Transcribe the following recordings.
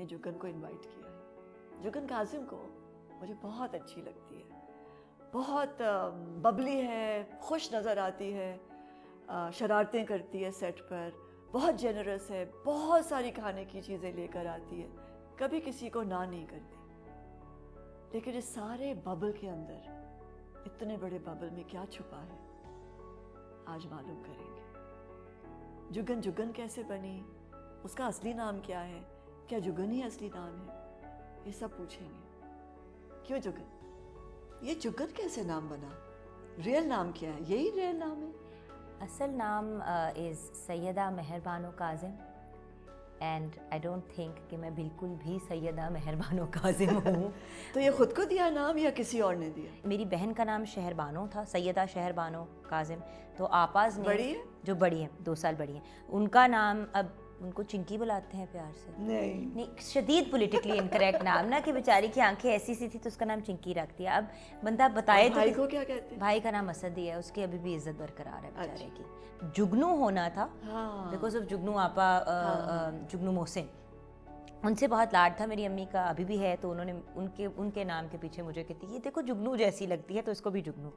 ने जुगन को इनवाइट किया है। जुगन काजिम को मुझे बहुत अच्छी लगती है, बहुत बबली है, खुश नज़र आती है, शरारतें करती है सेट पर, बहुत जेनरस है, बहुत सारी खाने की चीज़ें लेकर आती है, कभी किसी को ना नहीं करती। लेकिन इस सारे बबल के अंदर, इतने बड़े बबल में क्या छुपा है, आज मालूम करेंगे। जुगन जुगन कैसे बनी, उसका असली नाम क्या है, क्या जुगन ही असली नाम है, ये सब पूछेंगे। क्यों जुगन, ये जुगन कैसे नाम बना, रियल नाम क्या है, यही रियल नाम है? असल नाम is Syeda Mehrbano Kazim and I don't think कि मैं बिल्कुल भी सैयदा मेहरबानो काजिम हूँ। तो ये खुद को दिया नाम या किसी और ने दिया? मेरी बहन का नाम शहरबानो था, सैयदा शहरबानो काजिम। तो आपाज ने, बड़ी है? जो बड़ी है, 2 साल बड़ी है, उनका नाम, अब उनको चिंकी बुलाते हैं प्यार से। नहीं, शदीद पॉलिटिकली इनकरेक्ट नाम ना, कि बेचारी की आंखें ऐसी सी थी तो उसका नाम चिंकी रख दिया। अब बंदा बताए तो भाई को क्या कहते हैं? भाई का नाम असद ही है, उसकी अभी भी इज्जत बरकरार है बेचारे की। जुगनू होना था बिकॉज ऑफ जुगनू आपा, जुगनू मोहसिन, उनसे बहुत लाड था मेरी अम्मी का, अभी भी है। तो उन्होंने उनके नाम के पीछे मुझे कहती, ये देखो जुगनू जैसी लगती है तो इसको भी जुगनू,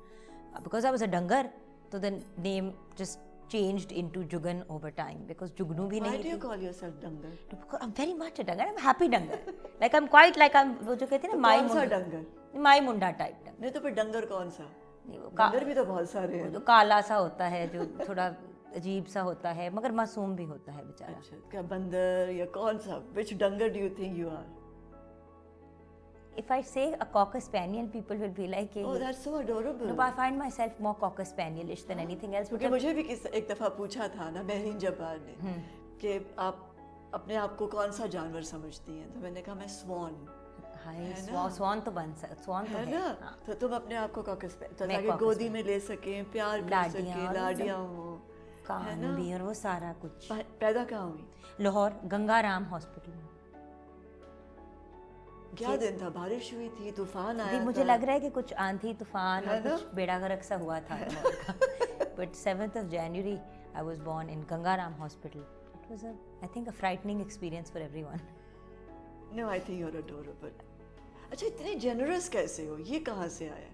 बिकॉज आई वाज अ डंगर, तो the name just changed into Jugan over time because Jugnu भी नहीं थी। Why do you call yourself dangar? I'm very much a dangar. I'm happy dangar. Like I'm quite like I'm, वो जो कहते हैं ना, माई मुंडा डंगर, माई मुंडा टाइप डंगर। नहीं तो फिर डंगर कौन सा? डंगर भी तो बहुत सारे हैं। जो काला सा होता है, जो थोड़ा अजीब सा होता है, मगर मासूम भी होता है बेचारा। अच्छा, क्या बंदर या कौन सा? Which dangar do you think you are? If I say a cocker spaniel, people will be like, oh, that's so adorable. No, I find myself more cocker spanielish than anything else. क्योंकि मुझे भी एक दफ़ा पूछा था ना महरीन जब्बार ने कि आप अपने आप को कौन सा जानवर समझती हैं, तो मैंने कहा मैं स्वान। स्वान तो बन सकता, स्वान तो है ना। तो तुम अपने आप को कॉकर स्पैनियल, तो ताकि गोदी में ले सकें, प्यार कर सकें, लाडियाँ हो, कान भी और वो सारा कुछ। पैदा कहाँ हुई? लाहौर गंगाराम हॉस्पिटल में। क्या दिन था, बारिश हुई थी, तूफान आया था? मुझे लग रहा है कि कुछ आंधी तूफान और कुछ बेड़ा गर्क सा हुआ था। But 7th of January I was born in Gangaram Hospital. It was I think a frightening experience for everyone. No, I think you're adorable. अच्छा, इतने generous कैसे हो, ये कहाँ से आया?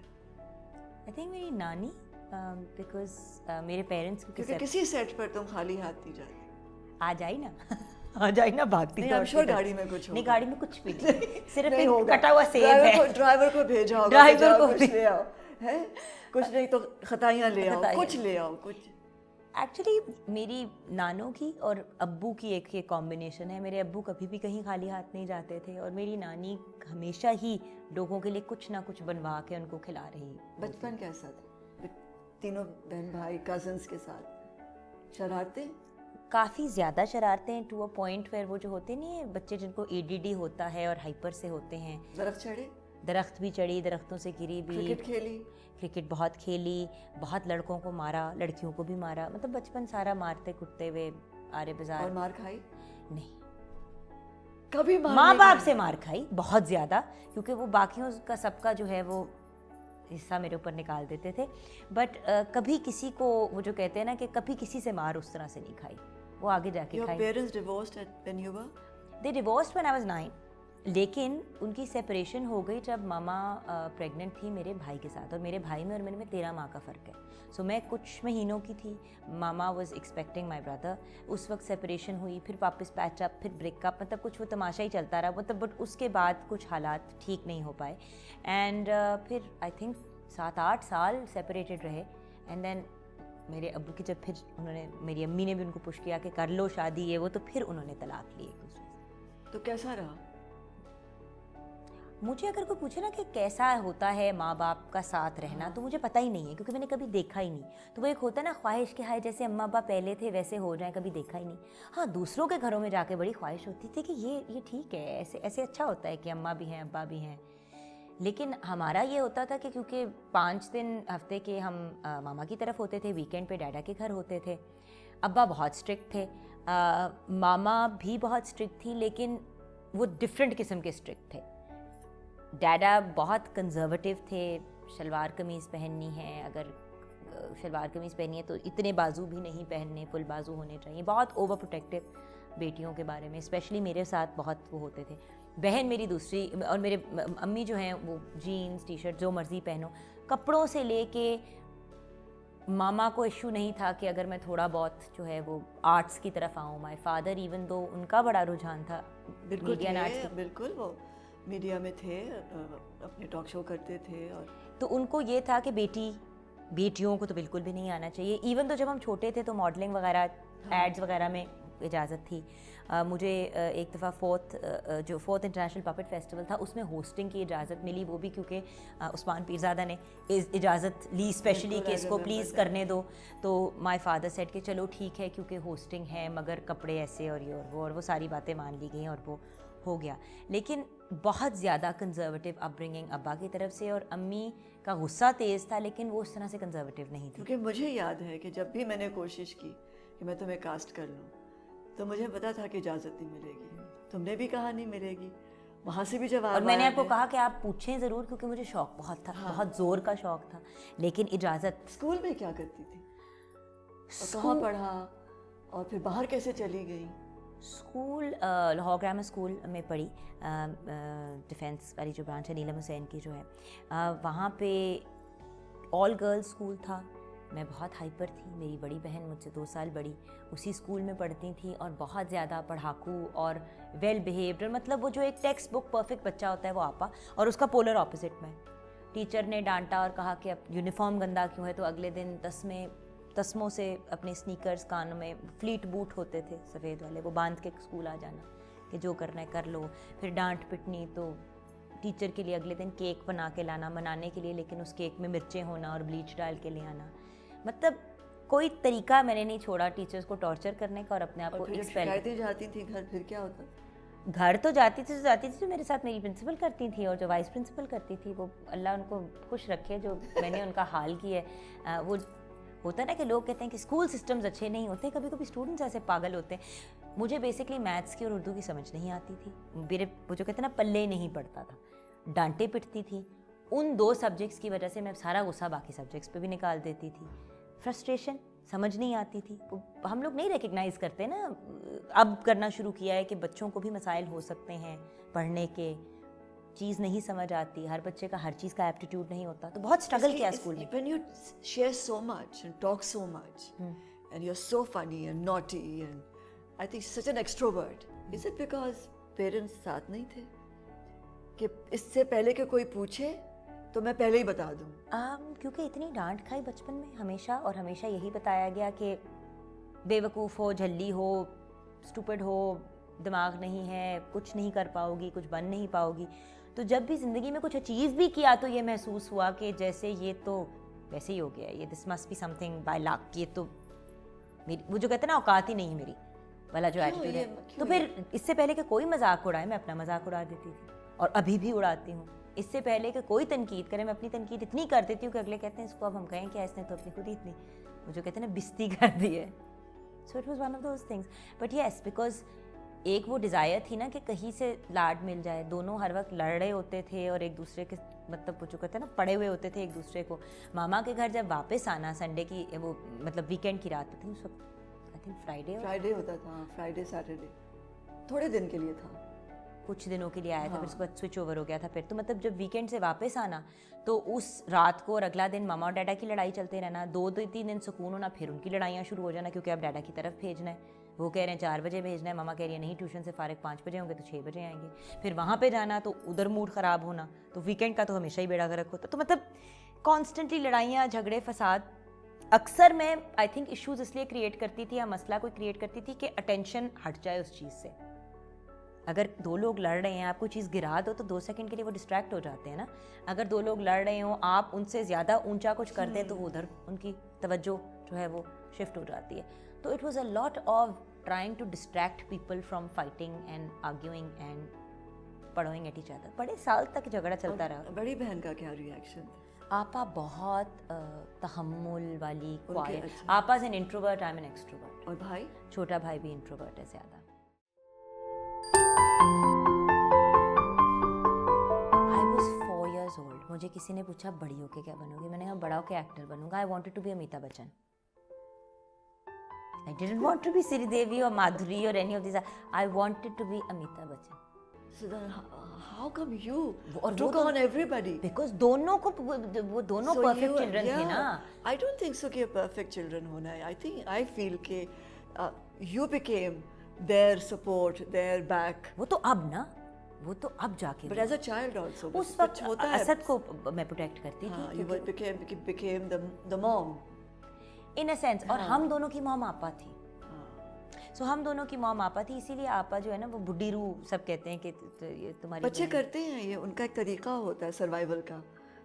I think मेरी नानी, because मेरे पेरेंट्स क्योंकि किसी सेट पर तुम खाली हाथ नहीं जाती। आ जाई ना आ जाए ना भागती। नहीं, I'm sure गाड़ी में कुछ होगा। नहीं, गाड़ी में कुछ भी नहीं, सिर्फ एक कटा हुआ सेब है। ड्राइवर को भेजा होगा, ड्राइवर को कुछ ले आओ, है कुछ नहीं तो खताइयाँ ले आओ, कुछ ले आओ कुछ। एक्चुअली मेरी नानों की और अब्बू की एक ये कॉम्बिनेशन है। मेरे अब्बू कभी भी कहीं खाली हाथ नहीं जाते थे और मेरी नानी हमेशा ही लोगों के लिए कुछ ना कुछ बनवा के उनको खिला रही। बचपन कैसा था तीनों बहन भाई कजन्स के साथ? शरारतें? काफ़ी ज़्यादा शरारतें, टू अ पॉइंट वेयर वो जो होते नहीं है बच्चे जिनको ADD होता है और हाइपर से होते हैं। दरख्त चढ़े? दरख्त भी चढ़ी, दरख्तों से गिरी भी। क्रिकेट खेली? क्रिकेट बहुत खेली, बहुत लड़कों को मारा, लड़कियों को भी मारा, मतलब बचपन सारा मारते कुटते हुए आरे बाजार। और मार खाई? नहीं, कभी माँ बाप से मार खाई बहुत ज़्यादा, क्योंकि वो बाकियों का सबका जो है वो हिस्सा मेरे ऊपर निकाल देते थे। बट कभी किसी को वो जो कहते हैं ना कि कभी किसी से मार उस तरह से नहीं खाई, वो आगे जाके खाई। Your parents divorced when you were? They divorced when I was 9, लेकिन उनकी सेपरेशन हो गई जब मामा प्रेग्नेंट थी मेरे भाई के साथ, और मेरे भाई में और मेरे में 13 माह का फ़र्क है। सो मैं कुछ महीनों की थी, मामा वाज एक्सपेक्टिंग माय ब्रदर, उस वक्त सेपरेशन हुई, फिर वापस पैचअप, फिर ब्रेकअप, मतलब कुछ वो तमाशा ही चलता रहा, मतलब बट उसके बाद कुछ हालात ठीक नहीं हो पाए एंड फिर आई थिंक 7-8 साल सेपरेटेड रहे। एंड देन मेरे अब्बू की जब फिर उन्होंने, मेरी अम्मी ने भी उनको पुश किया कि कर लो शादी ये वो, तो फिर उन्होंने तलाक ली एक दूसरे से। तो कैसा रहा? मुझे अगर कोई पूछे ना कि कैसा होता है माँ बाप का साथ रहना, तो मुझे पता ही नहीं है, क्योंकि मैंने कभी देखा ही नहीं। तो वो एक होता है ना ख्वाहिश कि हाय जैसे अम्मा अब्बा पहले थे वैसे हो जाए, कभी देखा ही नहीं। हाँ, दूसरों के घरों में जाके बड़ी ख्वाहिश होती थी कि ये ठीक है, ऐसे ऐसे अच्छा होता है कि अम्मा भी हैं अब्बा भी हैं। लेकिन हमारा ये होता था कि क्योंकि 5 दिन हफ्ते के हम मामा की तरफ होते थे, वीकेंड पे डैडा के घर होते थे। अब्बा बहुत स्ट्रिक्ट थे, मामा भी बहुत स्ट्रिक्ट थी, लेकिन वो डिफरेंट किस्म के स्ट्रिक्ट थे। डैडा बहुत कंजर्वेटिव थे, शलवार कमीज़ पहननी है, अगर शलवार कमीज़ पहनी है तो इतने बाजू भी नहीं पहनने, फुल बाजू होने चाहिए, बहुत ओवर प्रोटेक्टिव। बेटियों के बारे में, स्पेशली मेरे साथ बहुत वो होते थे। बहन मेरी दूसरी, और मेरे अम्मी जो हैं वो जीन्स टी शर्ट जो मर्ज़ी पहनो, कपड़ों से लेके मामा को इशू नहीं था कि अगर मैं थोड़ा बहुत जो है वो आर्ट्स की तरफ आऊँ। माय फादर इवन दो उनका बड़ा रुझान था बिल्कुल मीडिया एंड आर्ट्स थे, की, बिल्कुल वो मीडिया में थे, अपने टॉक शो करते थे। और तो उनको ये था कि बेटियों को तो बिल्कुल भी नहीं आना चाहिए। इवन तो जब हम छोटे थे तो मॉडलिंग वगैरह, एड्स वगैरह में इजाज़त थी। मुझे एक दफ़ा फोर्थ इंटरनेशनल पपेट फेस्टिवल था, उसमें होस्टिंग की इजाज़त मिली, वो भी क्योंकि उस्मान पीरज़ादा ने इजाज़त ली स्पेशली कि इसको प्लीज़ करने दो। तो माय फादर सेड कि चलो ठीक है क्योंकि होस्टिंग है, मगर कपड़े ऐसे और ये और वो सारी बातें मान ली गई और वो हो गया। लेकिन बहुत ज़्यादा कंजर्वेटिव अपब्रिंगिंग अब्बा की तरफ से, और अम्मी का गुस्सा तेज़ था लेकिन वो उस तरह से कंजर्वेटिव नहीं थी। क्योंकि मुझे याद है कि जब भी मैंने कोशिश की कि मैं तुम्हें कास्ट कर लूँ, तो मुझे पता था कि इजाज़त नहीं मिलेगी। तुमने भी कहा नहीं मिलेगी, वहाँ से भी जवाब और मैंने आया आपको है। कहा कि आप पूछें ज़रूर, क्योंकि मुझे शौक बहुत था, बहुत ज़ोर का शौक था, लेकिन इजाज़त। स्कूल में क्या करती थी और कहाँ पढ़ा, और फिर बाहर कैसे चली गई? स्कूल लाहौर ग्रामर स्कूल में पढ़ी, डिफेंस वाली जो ब्रांच है नीलम हुसैन की जो है, वहाँ पे ऑल गर्ल्स स्कूल था। मैं बहुत हाइपर थी, मेरी बड़ी बहन मुझसे 2 साल बड़ी उसी स्कूल में पढ़ती थी, और बहुत ज़्यादा पढ़ाकू और वेल बिहेव्ड, मतलब वो जो एक टेक्स्ट बुक परफेक्ट बच्चा होता है वो आपा, और उसका पोलर ऑपोजिट में। टीचर ने डांटा और कहा कि अब यूनिफॉर्म गंदा क्यों है, तो अगले दिन तस्मों से अपने स्नीकर्स कानों में, फ्लीट बूट होते थे सफ़ेद वाले, वो बांध के स्कूल आ जाना कि जो करना है कर लो। फिर डांट पिटनी, तो टीचर के लिए अगले दिन केक बना के लाना मनाने के लिए, लेकिन उस केक में मिर्चें होना और ब्लीच डाल के ले आना। मतलब कोई तरीका मैंने नहीं छोड़ा टीचर्स को टॉर्चर करने का और अपने आप को फिर जब एक्सपेल। शिकायतें जाती थी घर, फिर क्या होता? घर तो जाती थी तो मेरे साथ मेरी प्रिंसिपल करती थी, और जो वाइस प्रिंसिपल करती थी, वो अल्लाह उनको खुश रखे जो मैंने उनका हाल किया है। वो होता है ना कि लोग कहते हैं कि स्कूल सिस्टम्स अच्छे नहीं होते, कभी कभी स्टूडेंट्स ऐसे पागल होते हैं। मुझे बेसिकली मैथ्स की और उर्दू की समझ नहीं आती थी, मेरे वो जो कहते हैं ना पल्ले नहीं पड़ता था, डांटे पिटती थी। उन 2 सब्जेक्ट्स की वजह से मैं सारा गुस्सा बाकी सब्जेक्ट्स पे भी निकाल देती थी। फ्रस्ट्रेशन, समझ नहीं आती थी। हम लोग नहीं रिकग्नाइज़ करते ना, अब करना शुरू किया है कि बच्चों को भी मसाइल हो सकते हैं पढ़ने के, चीज़ नहीं समझ आती, हर बच्चे का हर चीज़ का एप्टीट्यूड नहीं होता, तो बहुत स्ट्रगल किया स्कूल में। When you share so much and talk so much and you're so funny and naughty and I think such an extrovert, is it because parents साथ नहीं थे कि इससे पहले कि कोई पूछे तो मैं पहले ही बता दूं? क्योंकि इतनी डांट खाई बचपन में हमेशा, और हमेशा यही बताया गया कि बेवकूफ़ हो, झल्ली हो, स्टूपिड हो, दिमाग नहीं है, कुछ नहीं कर पाओगी, कुछ बन नहीं पाओगी। तो जब भी ज़िंदगी में कुछ अचीव भी किया तो ये महसूस हुआ कि जैसे ये तो वैसे ही हो गया, ये this must be something by luck, ये तो मेरी वो जो कहते हैं ना औकात ही नहीं है मेरी वाला जो एटीट्यूड है। तो फिर इससे पहले कि कोई मजाक उड़ाए मैं अपना मजाक उड़ा देती थी, और अभी भी उड़ाती हूँ। इससे पहले कि कोई तनकीद करे मैं अपनी तनकीद इतनी कर देती हूँ कि अगले कहते हैं इसको अब हम कहें क्या, इसने तो अपनी खुद ही इतनी वो जो कहते हैं ना बिस्ती कर दी है। So it was one of those things, but yes, because एक वो डिज़ायर थी ना कि कहीं से लाड मिल जाए। दोनों हर वक्त लड़ रहे होते थे और एक दूसरे के मतलब वो जो कहते हैं ना पड़े हुए होते थे एक दूसरे को। मामा के घर जब वापस आना संडे की वो मतलब वीकेंड की रात थी उस वक्त, आई थिंक फ्राइडे होता था, फ्राइडे सैटरडे थोड़े दिन के लिए था, कुछ दिनों के लिए आया था, फिर उसके बाद स्विच ओवर हो गया था। फिर तो मतलब जब वीकेंड से वापस आना तो उस रात को और अगला दिन मामा और डैडा की लड़ाई चलते रहना, 2-3 दिन सुकून होना, फिर उनकी लड़ाइयाँ शुरू हो जाना क्योंकि अब डैडा की तरफ भेजना है। वो कह रहे हैं 4 बजे भेजना है, मामा कह रही है नहीं ट्यूशन से फारिग 5 बजे होंगे तो 6 बजे आएंगे। फिर वहाँ पे जाना तो उधर मूड ख़राब होना, तो वीकेंड का तो हमेशा ही बेड़ा गर्क होता। तो मतलब कॉन्स्टेंटली लड़ाइयाँ, झगड़े, फसाद। अक्सर मैं आई थिंक इश्यूज़ इसलिए क्रिएट करती थी या मसला कोई क्रिएट करती थी कि अटेंशन हट जाए उस चीज़ से। अगर 2 लोग लड़ रहे हैं, आप कोई चीज़ गिरा दो तो 2 सेकंड के लिए वो डिस्ट्रैक्ट हो जाते हैं ना। अगर 2 लोग लड़ रहे हो, आप उनसे ज़्यादा ऊंचा कुछ कर दें तो वो उधर उनकी तवज्जो जो है वो शिफ्ट हो जाती है। तो it was a lot of trying to distract people from fighting and arguing and पढ़ोइंग एट ईच अदर। बड़े साल तक झगड़ा चलता रहा। बड़ी बहन का क्या रिएक्शन था? आपा बहुत तहम्मुल वाली, क्वाइट। अच्छा। आपा is an introvert, I am an extrovert. और भाई? छोटा भाई भी इंट्रोवर्ट है ज़्यादा। आई वॉज 4 years old, मुझे किसी ने पूछा बड़ी होके क्या बनोगी, मैंने कहा बड़ा होके एक्टर बनूंगा। I wanted to be Amitabh Bachchan. I didn't want to be Sridevi or Madhuri or any of these. I wanted to be Amitabh Bachchan. So then how come you और वो took तो- on everybody? Because दोनों को वो दोनों So perfect you- children थे yeah. ना. I don't think so कि perfect children होना है. I feel कि you became their support, their back. वो तो अब ना, वो तो अब जाके But हुआ। as a child also. उस बच्चा वक्त होता है. असद को मैं प्रोटेक्ट करती हाँ, थी you became the mom. In a sense, और हम दोनों की मॉम आपा थी। हाँ. सो हम दोनों की मॉम आपा थी, इसीलिए आपा जो है ना वो बुढ़ी रूह सब कहते हैं कि ये तुम्हारी बच्चे बहन- करते हैं ये, उनका एक तरीका होता है सर्वाइवल का.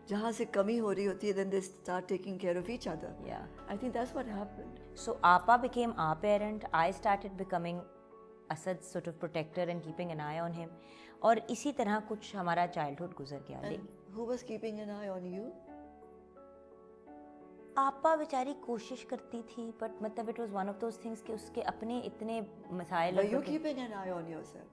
जहाँ से कमी हो रही होती है, then they start taking care of each other. Yeah. I think that's what happened. So Apa became our parent. I started becoming Asad's sort of protector and keeping an eye on him. और इसी तरह कुछ हमारा childhood गुजर गया। And who was keeping an eye on you? आपा बेचारी कोशिश करती थी, बट मतलब it was one of those things कि उसके अपने इतने मसाइल। Were you keeping an eye on yourself?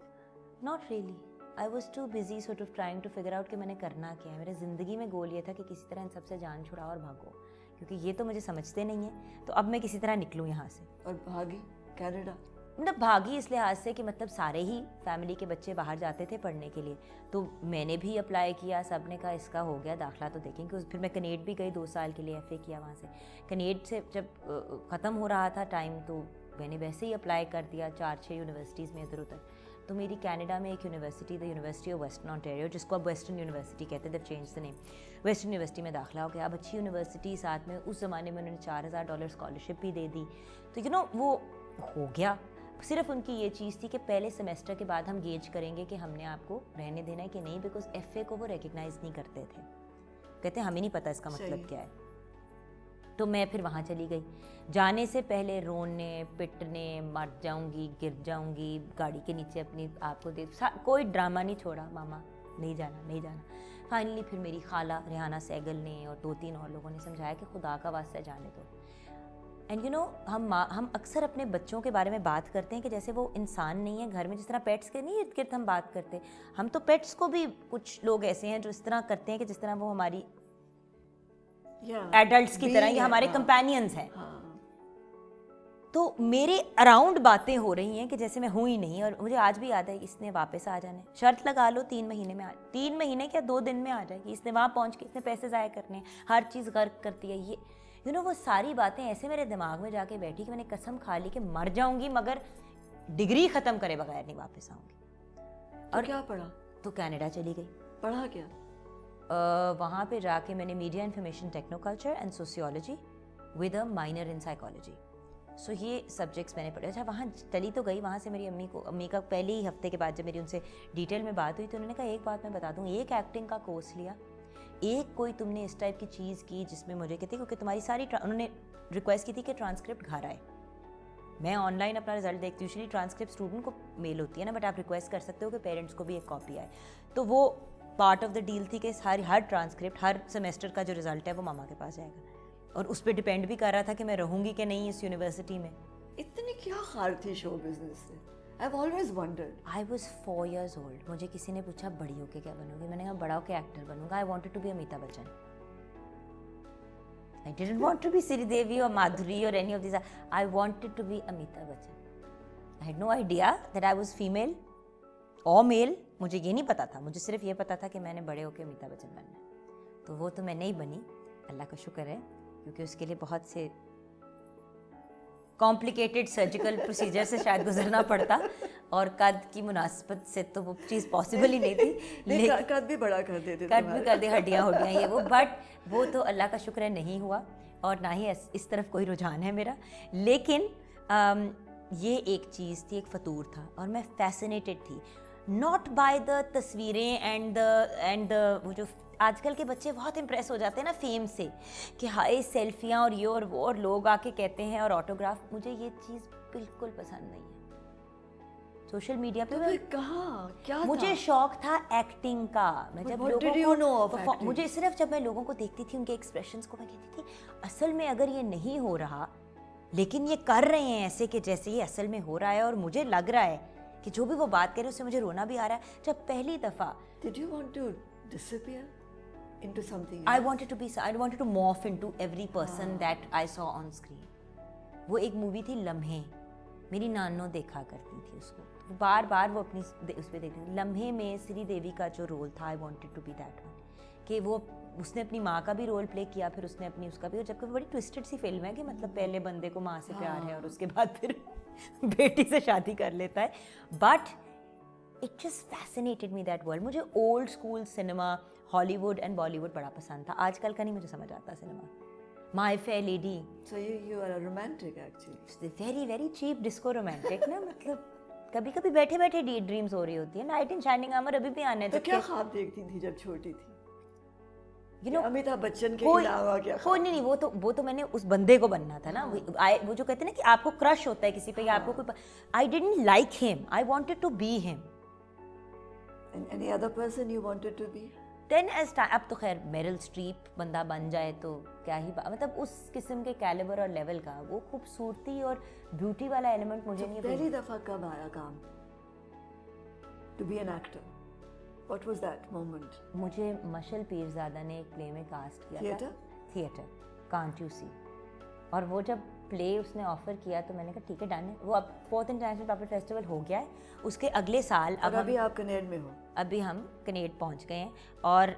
Not really, I was too busy sort of trying to figure out कि मैंने करना क्या है। मेरे ज़िंदगी में गोल ये था कि किसी तरह इन सबसे जान छुड़ाओ और भागो, क्योंकि ये तो मुझे समझते नहीं है, तो अब मैं किसी तरह निकलूँ यहाँ से। और भागी कनाडा? मतलब भागी इस लिहाज से कि मतलब सारे ही फैमिली के बच्चे बाहर जाते थे पढ़ने के लिए, तो मैंने भी अप्लाई किया। सब ने कहा इसका हो गया दाखला तो देखेंगे। फिर मैं कनेड भी गई 2 साल के लिए, एफए किया वहाँ से। कनेड से जब ख़त्म हो रहा था टाइम, तो मैंने वैसे ही अप्लाई कर दिया 4-6 यूनिवर्सिटीज़ में इधर उधर। तो मेरी कनाडा में एक university, the university of western Ontario, जिसको अब वेस्टर्न यूनिवर्सिटी कहते हैं, the change the name, western university में दाखिला हो गया। अब अच्छी यूनिवर्सिटी, साथ में उस ज़माने में उन्होंने $4000 स्कॉलरशिप भी दे दी। तो वो हो गया। सिर्फ उनकी ये चीज़ थी कि पहले सेमेस्टर के बाद हम गेज करेंगे कि हमने आपको रहने देना है कि नहीं, बिकॉज एफए को वो रिकग्नाइज नहीं करते थे। कहते हमें नहीं पता इसका मतलब क्या है। तो मैं फिर वहाँ चली गई। जाने से पहले रोने पिटने, मर जाऊंगी, गिर जाऊंगी, गाड़ी के नीचे अपनी आपको कोई ड्रामा नहीं छोड़ा, मामा नहीं जाना नहीं जाना। फाइनली फिर मेरी खाला रेहाना सहगल ने और 2-3 और लोगों ने समझाया कि खुदा का वास्ता जाने दो। एंड हम अक्सर अपने बच्चों के बारे में बात करते हैं कि जैसे वो इंसान नहीं है घर में, जिस तरह पेट्स के नहीं इर्द गिर्द हम बात करते। हम तो पेट्स को भी, कुछ लोग ऐसे हैं जो इस तरह करते हैं कि जिस तरह वो हमारी एडल्ट्स की तरह, या हमारे कंपेनियंस हैं। तो मेरे अराउंड बातें हो रही हैं कि जैसे मैं हूँ ही नहीं। और मुझे आज भी याद है, इसने वापस आ जाना है, शर्त लगा लो 3 महीने में 3 महीने क्या 2 दिन में आ जाएगी। इसने वहाँ पहुँच के इसने पैसे ज़ाया करने हैं, हर चीज़ गर्क करती है ये। वो सारी बातें ऐसे मेरे दिमाग में जाके बैठी कि मैंने कसम खा ली कि मर जाऊंगी मगर डिग्री ख़त्म करे बगैर नहीं वापस आऊँगी। और क्या पढ़ा? तो कनाडा चली गई। पढ़ा क्या? वहाँ पे जाके मैंने media information technoculture and sociology with a minor in psychology. So ये सब्जेक्ट्स मैंने पढ़े। अच्छा, वहाँ चली तो गई। वहाँ से मेरी अम्मी का पहले ही हफ्ते के बाद जब मेरी उनसे डिटेल में बात हुई तो उन्होंने कहा एक बात मैं बता दूँ, एक एक्टिंग का कोर्स लिया, एक कोई तुमने इस टाइप की चीज़ की जिसमें मुझे कहती, क्योंकि तुम्हारी सारी उन्होंने रिक्वेस्ट की थी कि ट्रांसक्रिप्ट घर आए। मैं ऑनलाइन अपना रिजल्ट देखती हूँ, यूजुअली ट्रांसक्रिप्ट स्टूडेंट को मेल होती है ना, बट आप रिक्वेस्ट कर सकते हो कि पेरेंट्स को भी एक कॉपी आए। तो वो पार्ट ऑफ द डील थी कि हर ट्रांसक्रिप्ट, हर सेमेस्टर का जो रिजल्ट है वो मामा के पास जाएगा। और उस पर डिपेंड भी कर रहा था कि मैं रहूँगी कि नहीं इस यूनिवर्सिटी में। इतनी क्या खार थी शो बिजनेस से? I've always wondered. I was 4 years old. मुझे किसी ने पूछा बड़ी होके क्या बनोगी, मैंने कहा बड़ा होके एक्टर बनूंगा। I wanted to be Amitabh Bachchan. I didn't want to be Sridevi or Madhuri or any of these. I wanted to be Amitabh Bachchan. I had no idea that I was female or male. मुझे ये नहीं पता था, मुझे सिर्फ ये पता था कि मैंने बड़े होके अमिताभ बच्चन बनना है। तो वो तो मैं नहीं बनी, अल्लाह का शुक्र है, क्योंकि उसके लिए बहुत से कॉम्प्लिकेटेड सर्जिकल प्रोसीजर से शायद गुजरना पड़ता, और कद की मुनासिबत से तो वो चीज़ पॉसिबल ही नहीं थी। लेकिन कद भी बड़ा कर देते, कद भी कर दे, हड्डियाँ ये वो, बट वो तो अल्लाह का शुक्र है नहीं हुआ, और ना ही इस तरफ कोई रुझान है मेरा। लेकिन ये एक चीज़ थी, एक फतूर था, और मैं फैसिनेटेड थी नॉट बाय द तस्वीरें एंड वो जो आजकल के बच्चे बहुत इंप्रेस हो जाते हैं ना फेम से कि हाय सेल्फियाँ और ये और वो, और लोग आके कहते हैं और ऑटोग्राफ। मुझे ये चीज़ बिल्कुल पसंद नहीं है। सोशल मीडिया पे तो कहाँ क्या मुझे था? शौक था एक्टिंग का। मैं जब What did you know of लोगों को acting? मुझे सिर्फ जब मैं लोगों को देखती थी उनके एक्सप्रेशंस को, मैं कहती थी असल में अगर ये नहीं हो रहा लेकिन ये कर रहे हैं ऐसे कि जैसे ये असल में हो रहा है, और मुझे लग रहा है कि जो भी वो बात कर रहे हैं उससे मुझे रोना भी आ रहा है। जब पहली दफ़ा Did you want to disappear into something I else? wanted to morph into every person that I saw on screen. वो एक मूवी थी लम्हे, मेरी नानो देखा करती थी उसको, तो बार बार वो अपनी उस पर देखती थी। लम्हे में श्रीदेवी का जो रोल था, I wanted to be that one, कि वो उसने अपनी माँ का भी रोल प्ले किया, फिर उसने अपनी उसका भी, और जबकि बड़ी ट्विस्टेड सी फिल्म है कि मतलब पहले बंदे को माँ से प्यार है और उसके बाद फिर बेटी से शादी कर लेता है, but it just fascinated me that world. मुझे old school cinema, Hollywood and Bollywood बड़ा पसंद था, आजकल का नहीं मुझे समझ आता cinema. My fair lady, So you are a romantic actually. Very very cheap disco romantic ना, मतलब कभी कभी बैठे बैठे डे ड्रीम्स हो रही होती है। नाइट इन शाइनिंग आर्मर अभी भी आने तो क्या ख्वाब देखती थी जब छोटी थी? यू नो अमिताभ बच्चन के कोई अलावा क्या कोई नहीं, वो तो मैंने उस बंदे को बनना था ना। वो जो कहते हैं ना कि आपको क्रश होता है किसी पे या आपको कोई, I didn't like him, I wanted to be him. And any other person you wanted to be? Then as time, अब तो खैर मेरिल स्ट्रीप बंदा बन जाए तो क्या ही मतलब उस किस्म के कैलिबर और लेवल का वो खूबसूरती और ब्यूटी वाला एलिमेंट मुझे नहीं पहली दफा कब आया काम? To be an actor. What was that moment? मुझे मशल पीरज़ादा ने एक प्ले में कास्ट किया Theatre? था, थिएटर, कांट यू सी। और वो जब प्ले उसने ऑफर किया तो मैंने कहा ठीक है डन है। वो अब 4th इंटरनेशनल पॉपुलर फेस्टिवल हो गया है, उसके अगले साल और अभी आप कनेड में हो? अभी हम कनेड पहुंच गए हैं। और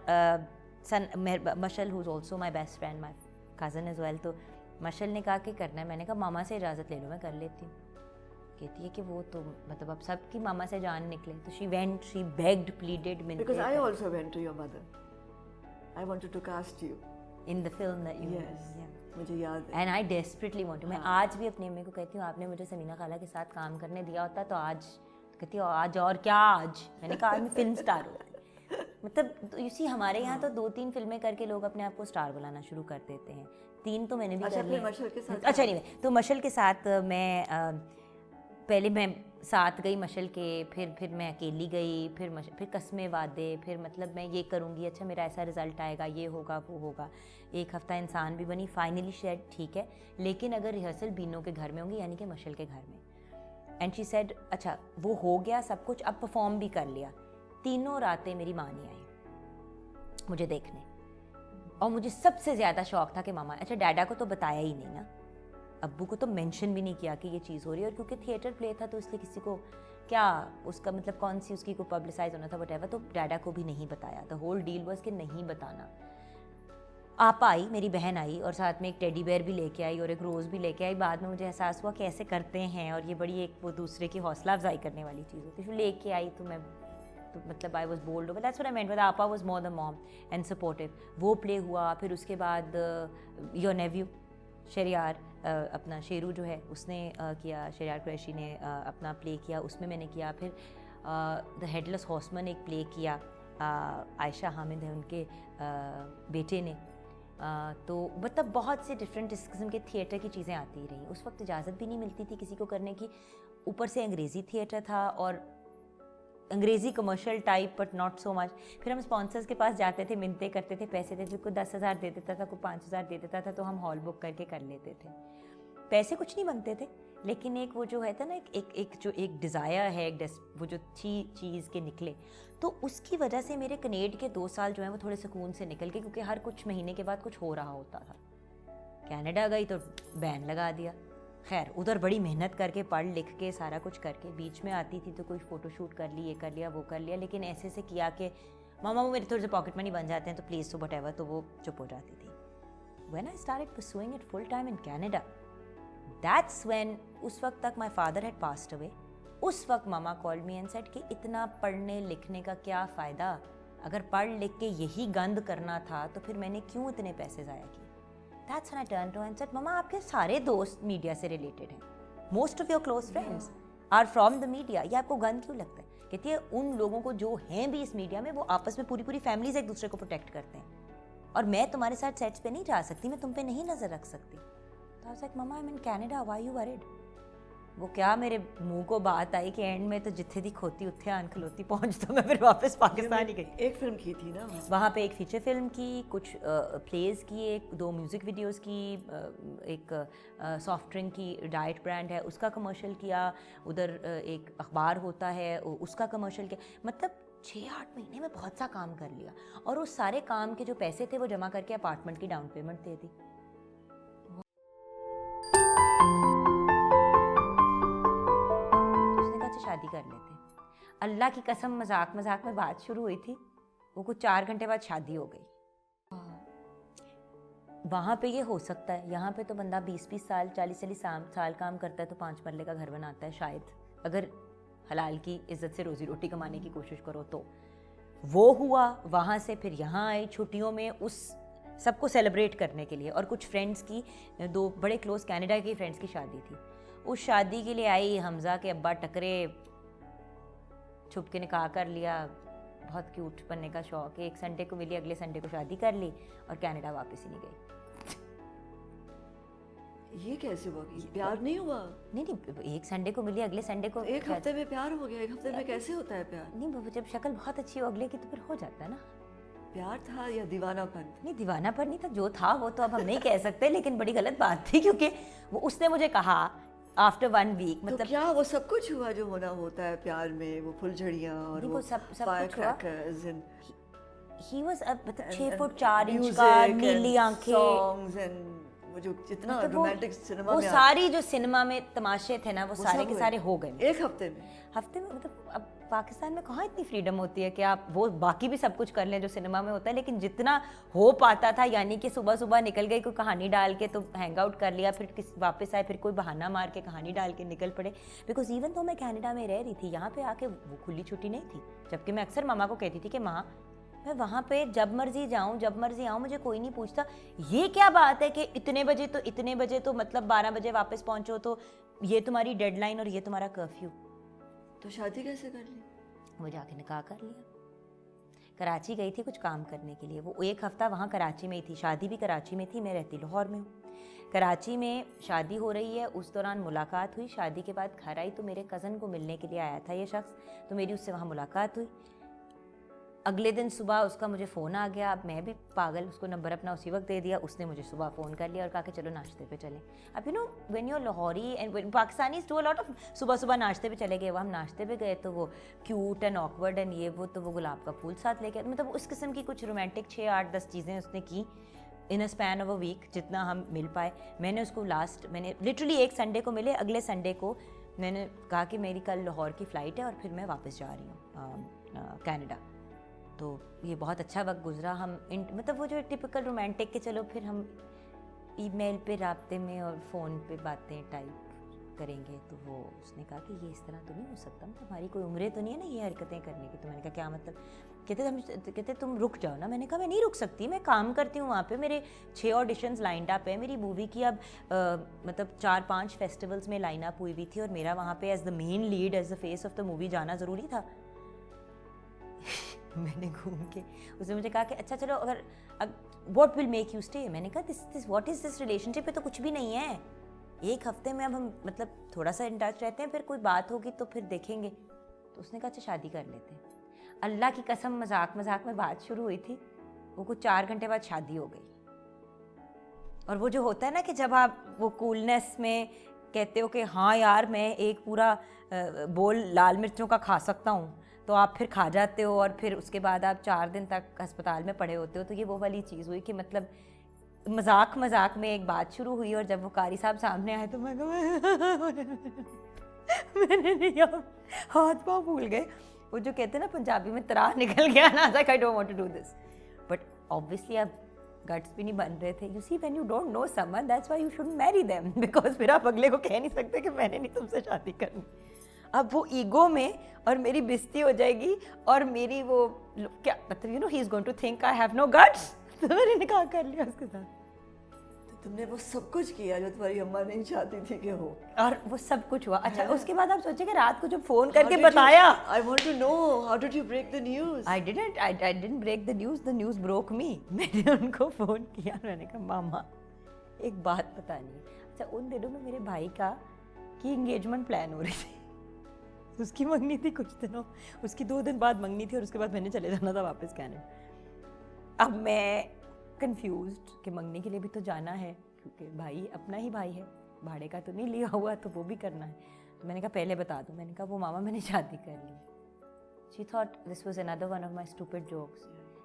Mashal who is also my best friend, my cousin as well, तो मशल ने कहा कि करना है। मैंने कहा मामा से इजाज़त ले लो, मैं कर लेती हूँ। कहती है कि वो तो मतलब अब सबकी मामा से जान निकले, तो she went, she bagged, pleaded, Because I also went to your mother. I wanted to cast you. In the film that you, मुझे याद है। And I desperately want to. मैं आज भी अपनी अम्मी को कहती हूँ आपने मुझे समीना खाला के साथ काम करने दिया होता तो आज, कहती है आज और क्या आज, मैंने कहा आज मैं फिल्म स्टार होती। मतलब यू सी हमारे यहाँ तो 2-3 फिल्में करके लोग अपने आप को स्टार बुलाना शुरू कर देते हैं। 3 तो मैंने भी अच्छा, कर फिर ली। मशल के साथ? अच्छा नहीं, तो मशल के साथ मैं पहले मैं साथ गई मशल के, फिर मैं अकेली गई, फिर कस्में वादे, फिर मतलब मैं ये करूँगी, अच्छा मेरा ऐसा रिजल्ट आएगा, ये होगा वो होगा। एक हफ्ता इंसान भी बनी, फाइनली शेड ठीक है, लेकिन अगर रिहर्सल बीनों के घर में होंगी, यानी कि मशल के घर में। एंड शी सेड अच्छा वो हो गया सब कुछ, अब परफॉर्म भी कर लिया। 3 रातें मेरी माँ नहीं आई मुझे देखने, और मुझे सबसे ज़्यादा शौक था कि मामा, अच्छा डैडा को तो बताया ही नहीं ना, अब्बू को तो मेंशन भी नहीं किया कि ये चीज़ हो रही है, और क्योंकि थिएटर प्ले था तो इसलिए किसी को क्या उसका मतलब कौन सी उसकी को पब्लिसाइज होना था वटेवर, तो डैडा को भी नहीं बताया। द होल डील वाज कि नहीं बताना। आपा आई, मेरी बहन आई, और साथ में एक टेडी बेयर भी लेके आई और एक रोज़ भी लेके आई। बाद में मुझे एहसास हुआ कि ऐसे करते हैं और ये बड़ी एक वो दूसरे की हौसला अफजाई करने वाली चीज़ होती है। फिर लेके आई तो मैं तो मतलब I was bowled over, that's what I meant with आपा was more the mom and supportive. वो प्ले हुआ, फिर उसके बाद योर नेव्यू शरियार, अपना शेरू जो है उसने किया, शरियार कुरैशी ने अपना प्ले किया, उसमें मैंने किया। फिर द हेडलेस हॉर्समैन एक प्ले किया, आयशा हामिद है उनके बेटे ने। तो मतलब बहुत से डिफरेंट इस किस्म के थिएटर की चीज़ें आती रहीं। उस वक्त इजाज़त भी नहीं मिलती थी किसी को करने की, ऊपर से अंग्रेज़ी थिएटर था और अंग्रेज़ी commercial type but not so much. फिर हम स्पॉन्सर्स के पास जाते थे, मिन्नतें करते थे, पैसे देते थे, कोई 10,000 दे देता था, कोई 5,000 दे देता था, तो हम हॉल बुक करके कर लेते थे। पैसे कुछ नहीं बनते थे, लेकिन एक वो जो है था ना एक डिज़ायर है, वो जो चीज़ के निकले, तो उसकी वजह से मेरे कनेड के 2 साल जो हैं वो थोड़े सुकून से निकल गए, क्योंकि हर कुछ महीने के बाद कुछ हो रहा होता था। कनाडा गई तो बैन लगा दिया। खैर उधर बड़ी मेहनत करके पढ़ लिख के सारा कुछ करके, बीच में आती थी तो कोई फ़ोटोशूट कर ली, ये कर लिया वो कर लिया, लेकिन ऐसे से किया कि मामा वो मेरे थोड़े से पॉकेट मनी बन जाते हैं तो प्लीज़ तो वट एवर, तो वो चुप हो जाती थी। When I started pursuing it full time in Canada, that's when, उस वक्त तक my father had passed away. उस वक्त मामा कॉल्ड मी एंड सेड कि इतना पढ़ने लिखने का क्या फ़ायदा, अगर पढ़ लिख के यही गंद करना था तो फिर मैंने क्यों इतने पैसे ज़ाया किए। That's when I turned to her and said, mama आपके सारे दोस्त मीडिया से रिलेटेड हैं, most of your close friends are from the media, ये आपको गंद क्यों लगता है? कहती है उन लोगों को जो हैं भी इस मीडिया में, वो आपस में पूरी फैमिलीज एक दूसरे को प्रोटेक्ट करते हैं, और मैं तुम्हारे साथ सेट्स पे नहीं जा सकती, मैं तुम पे नहीं नज़र रख सकती। तो I was like mama I am in Canada, why you worried? वो क्या मेरे मुंह को बात आई कि एंड में तो जिथे दी खोती उत्थे आन खलोती, पहुंच तो मैं फिर वापस पाकिस्तान ही गई। एक फिल्म की थी ना वहाँ पे, एक फीचर फिल्म की, कुछ प्लेज किए, 2 म्यूज़िक वीडियोस की, एक सॉफ्ट ड्रिंक की डाइट ब्रांड है उसका कमर्शियल किया, उधर एक अखबार होता है उसका कमर्शियल किया। मतलब 6-8 महीने में बहुत सा काम कर लिया, और उस सारे काम के जो पैसे थे वो जमा करके अपार्टमेंट की डाउन पेमेंट दे दी। कर लेते। अल्लाह की कसम, मजाक मजाक में बात शुरू हुई थी, वो कुछ 4 घंटे बाद शादी हो गई। वहाँ पे ये हो सकता है, यहाँ पे तो बंदा 20-20 साल 40-40 साल काम करता है तो 5 मरले का घर बनाता है शायद, अगर हलाल की इज्जत से रोजी रोटी कमाने की कोशिश करो तो। वो हुआ, वहाँ से फिर यहाँ आई छुट्टियों में उस सबको सेलिब्रेट करने के लिए, और कुछ फ्रेंड्स की, 2 बड़े क्लोज कनाडा की फ्रेंड्स की शादी थी, उस शादी के लिए आई। हमजा के अब्बा टकरे, छुप के निकाह कर लिया, बहुत क्यूट बनने का शौक है। एक संडे को मिली, अगले संडे को शादी कर ली और कनाडा वापस ही नहीं गई। ये कैसे हुआ? प्यार नहीं हुआ? नहीं, एक संडे को मिली, अगले संडे को एक हफ्ते में प्यार हो गया? एक हफ्ते में कैसे होता है प्यार? नहीं, जब शक्ल बहुत अच्छी हो अगले की तो फिर हो जाता है ना। प्यार था या दीवानापन? नहीं, दीवानापन नहीं था, जो था वो तो अब हम नहीं कह सकते, लेकिन बड़ी गलत बात थी, क्योंकि वो उसने मुझे कहा आफ्टर 1 वीक, तो मतलब क्या वो सब कुछ हुआ जो होना होता है प्यार में? वो फुलझड़ियाँ और वो सब कुछ हुआ। firecrackers and ही वाज मतलब 6 फुट 4 इंच का, नीली आंखें, songs and वो जो जितना मतलब रोमांटिक सिनेमा वो में सारी जो सिनेमा में तमाशे थे ना, वो सारे सब के हुए। सारे हो गए। एक हफ्ते में? मतलब अब पाकिस्तान में कहाँ इतनी फ्रीडम होती है कि आप वो बाकी भी सब कुछ कर लें जो सिनेमा में होता है, लेकिन जितना हो पाता था, यानी कि सुबह सुबह निकल गई, कोई कहानी डाल के तो हैंग आउट कर लिया, फिर वापस आए, फिर कोई बहाना मार के कहानी डाल के निकल पड़े। बिकॉज इवन तो मैं कनाडा में रह रही थी, यहाँ पे आके वो खुली छुट्टी नहीं थी, जबकि मैं अक्सर मामा को कहती थी कि माँ मैं वहाँ पे जब मर्जी जाऊँ, जब मर्जी आऊँ, मुझे कोई नहीं पूछता। ये क्या बात है कि इतने बजे तो मतलब 12 बजे वापस पहुँचो, तो ये तुम्हारी डेडलाइन और ये तुम्हारा कर्फ्यू। तो शादी कैसे कर ली? वो जाके निकाह कर लिया। कराची गई थी कुछ काम करने के लिए, वो 1 हफ्ता वहाँ कराची में ही थी, शादी भी कराची में थी, मैं रहती लाहौर में हूँ। कराची में शादी हो रही है, उस दौरान मुलाकात हुई, शादी के बाद घर आई तो मेरे कज़न को मिलने के लिए आया था ये शख्स, तो मेरी उससे वहाँ मुलाकात हुई। अगले दिन सुबह उसका मुझे फ़ोन आ गया, अब मैं भी पागल, उसको नंबर अपना उसी वक्त दे दिया, उसने मुझे सुबह फ़ोन कर लिया और कहा कि चलो नाश्ते पे चलें। अब when you are Lahori and Pakistanis do a lot of सुबह सुबह नाश्ते पे चले गए। वो हम नाश्ते पे गए तो वो क्यूट एंड ऑकवर्ड एंड ये वो, तो वो गुलाब का फूल साथ लेके, मतलब उस किस्म की कुछ रोमांटिक 6-8-10 चीज़ें उसने की in a span of a week, जितना हम मिल पाए। मैंने उसको मैंने लिटरली एक संडे को मिले, अगले संडे को मैंने कहा कि मेरी कल लाहौर की फ़्लाइट है और फिर मैं वापस जा रही हूँ कनाडा। तो ये बहुत अच्छा वक्त गुजरा। हम मतलब वो जो टिपिकल रोमांटिक के चलो फिर हम ईमेल पे राब्ते में और फ़ोन पे बातें टाइप करेंगे, तो वो उसने कहा कि ये इस तरह तो नहीं हो सकता, मतलब हमारी कोई उम्रें तो नहीं है ना ये हरकतें करने की। तो मैंने कहा क्या मतलब? कहते तुम रुक जाओ ना। मैंने कहा मैं नहीं रुक सकती, मैं काम करती हूँ वहाँ पे, मेरे 6 ऑडिशंस लाइंड अप है, मेरी मूवी की अब मतलब 4-5 फेस्टिवल्स में लाइन अप हुई हुई थी और मेरा वहाँ पे as the main lead, as the face of the movie जाना ज़रूरी था। मैंने घूम के उसने मुझे कहा कि अच्छा चलो, अगर अब what will make you stay? मैंने कहा this what is this relationship? पे तो कुछ भी नहीं है, 1 हफ्ते में अब हम मतलब थोड़ा सा इन टच रहते हैं, फिर कोई बात होगी तो फिर देखेंगे। तो उसने कहा अच्छा शादी कर लेते हैं। अल्लाह की कसम, मजाक मजाक में बात शुरू हुई थी, वो कुछ 4 घंटे बाद शादी हो गई। और वो जो होता है ना कि जब आप वो कूलनेस में कहते हो कि हाँ यार मैं एक पूरा बोल लाल मिर्चों का खा सकता हूँ, तो आप फिर खा जाते हो और फिर उसके बाद आप 4 दिन तक अस्पताल में पड़े होते हो। तो ये वो वाली चीज़ हुई कि मतलब मजाक मजाक में एक बात शुरू हुई और जब वो कारी साहब सामने आए तो मैंने नहीं, हाथ पाँव भूल गए। वो जो कहते हैं ना पंजाबी में तरा निकल गया ना, like I don't want to do this, but obviously अब गट्स भी नहीं बन रहे थे। You see when you don't know someone that's why you shouldn't marry them, because फिर आप अगले को कह नहीं सकते कि मैंने नहीं तुमसे शादी करनी। अब वो ईगो में और मेरी बेइज्जती हो जाएगी और मेरी वो क्या मतलब he is going to think I have no guts. तो मैंने निकाह कर लिया उसके साथ। तो तुमने वो सब कुछ किया जो तुम्हारी अम्मा नहीं चाहती थी कि हो, और वो सब कुछ हुआ। अच्छा उसके बाद आप सोचे कि रात को जब फोन करके बताया, I want to know how did you break the news? I didn't break the news broke me. मैंने उनको फ़ोन किया, मैंने कहा मामा एक बात बतानी है। अच्छा उन दिनों में मेरे भाई का की एंगेजमेंट प्लान हो रही थी, उसकी मंगनी थी कुछ दिनों, उसकी 2 दिन बाद मंगनी थी और उसके बाद मैंने चले जाना था वापस कनाडा। अब मैं कंफ्यूज्ड कि मंगनी के लिए भी तो जाना है, क्योंकि भाई अपना ही भाई है, भाड़े का तो नहीं लिया हुआ, तो वो भी करना है। तो मैंने कहा पहले बता दो। मैंने कहा वो मामा मैंने शादी कर ली। She thought this was another one of my stupid jokes.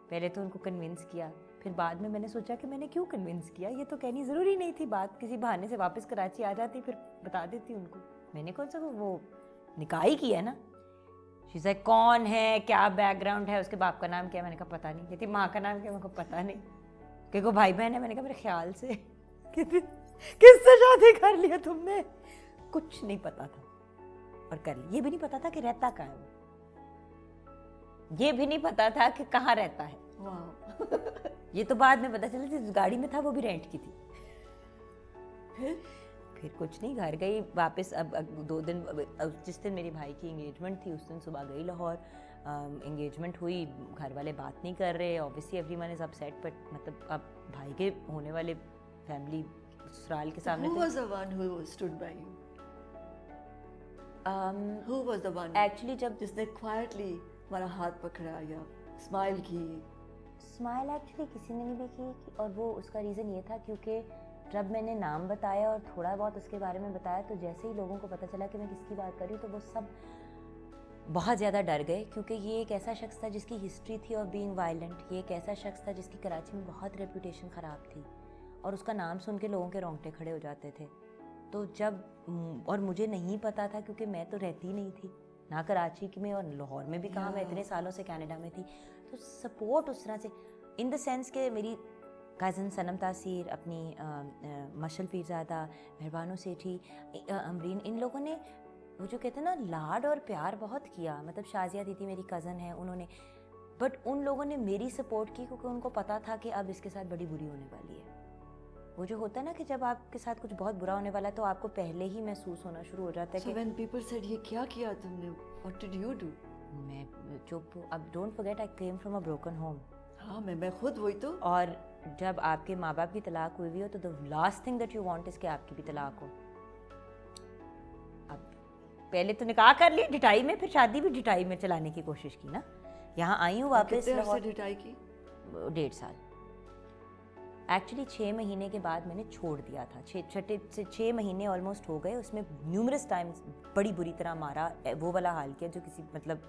पहले तो उनको कन्विंस किया, फिर बाद में मैंने सोचा कि मैंने क्यों कन्विंस किया, ये तो कहनी ज़रूरी नहीं थी बात, किसी बहाने से वापस कराची आ जाती फिर बता देती उनको। मैंने कौन सा वो निकाह ही किया ना। शी लाइक कौन है, क्या बैकग्राउंड है, उसके बाप का नाम क्या है? मैंने कहा पता नहीं। कहती माँ का नाम क्या? मेरे को पता नहीं। कि कोई भाई बहन है? मैंने कहा मेरे ख्याल से। कहती किससे शादी कर लिया तुमने? कुछ नहीं पता था और कर ली। ये भी नहीं पता था कि रहता कहाँ है वो, ये भी नहीं पता था कि कहाँ रहता है। वाह। ये तो बाद में पता चला, जिस गाड़ी में था वो भी रेंट की थी। फिर कुछ नहीं, घर गई वापस। अब 2 दिन, जिस दिन मेरी भाई की एंगेजमेंट थी उस दिन सुबह गई लाहौर। एंगेजमेंट हुई, घर वाले बात नहीं कर रहे, obviously everyone is upset, but मतलब अब भाई के होने वाले फैमिली ससुराल के सामने Who थे। was the one who stood by you? Who was the one? Actually जब जिसने quietly हमारा हाथ पकड़ा या स्माइल की? स्माइल एक्चुअली किसी ने नहीं भी की, और वो उसका रीज़न ये था क्योंकि जब मैंने नाम बताया और थोड़ा बहुत उसके बारे में बताया, तो जैसे ही लोगों को पता चला कि मैं किसकी बात कर रही हूँ, तो वो सब बहुत ज़्यादा डर गए, क्योंकि ये एक ऐसा शख्स था जिसकी हिस्ट्री थी ऑफ बीइंग वायलेंट। ये एक ऐसा शख्स था जिसकी कराची में बहुत रेपुटेशन ख़राब थी, और उसका नाम सुन के लोगों के रोंगटे खड़े हो जाते थे। तो जब, और मुझे नहीं पता था क्योंकि मैं तो रहती नहीं थी ना कराची में, और लाहौर में भी कहाँ, मैं इतने सालों से कनाडा में थी। तो सपोर्ट उस तरह से, इन द सेंस के मेरी कज़न सनम तासीर, अपनी मशल पीरज़ादा, मेहरबानो सेठी, अमरीन, इन लोगों ने वो जो कहते हैं ना लाड और प्यार बहुत किया। मतलब शाजिया दीदी मेरी कज़न है, उन्होंने, बट उन लोगों ने मेरी सपोर्ट की क्योंकि उनको पता था कि अब इसके साथ बड़ी बुरी होने वाली है। वो जो होता है ना कि जब आपके साथ कुछ बहुत बुरा होने वाला है तो आपको पहले ही महसूस होना शुरू हो जाता है So कि when people said ये क्या किया तुमने? What did you do? मैं चुप। अब don't forget I came from a broken home. हाँ, मैं खुद वही तो। और जब आपके माँ बाप की तलाक हुई हुई हो तो the last thing that you want is कि आपकी भी तलाक हो। अब पहले तो निकाह कर ली ढिठाई में, फिर शादी भी ढिठाई में चलाने की कोशिश की ना। यहाँ आई हूँ वापस कितने लाहौर, अरसे ढिठाई की? 1.5 साल। एक्चुअली 6 महीने के बाद मैंने छोड़ दिया था। 6 महीने ऑलमोस्ट हो गए, उसमें न्यूमरस टाइम्स बड़ी बुरी तरह मारा, वो वाला हाल किया जो किसी, मतलब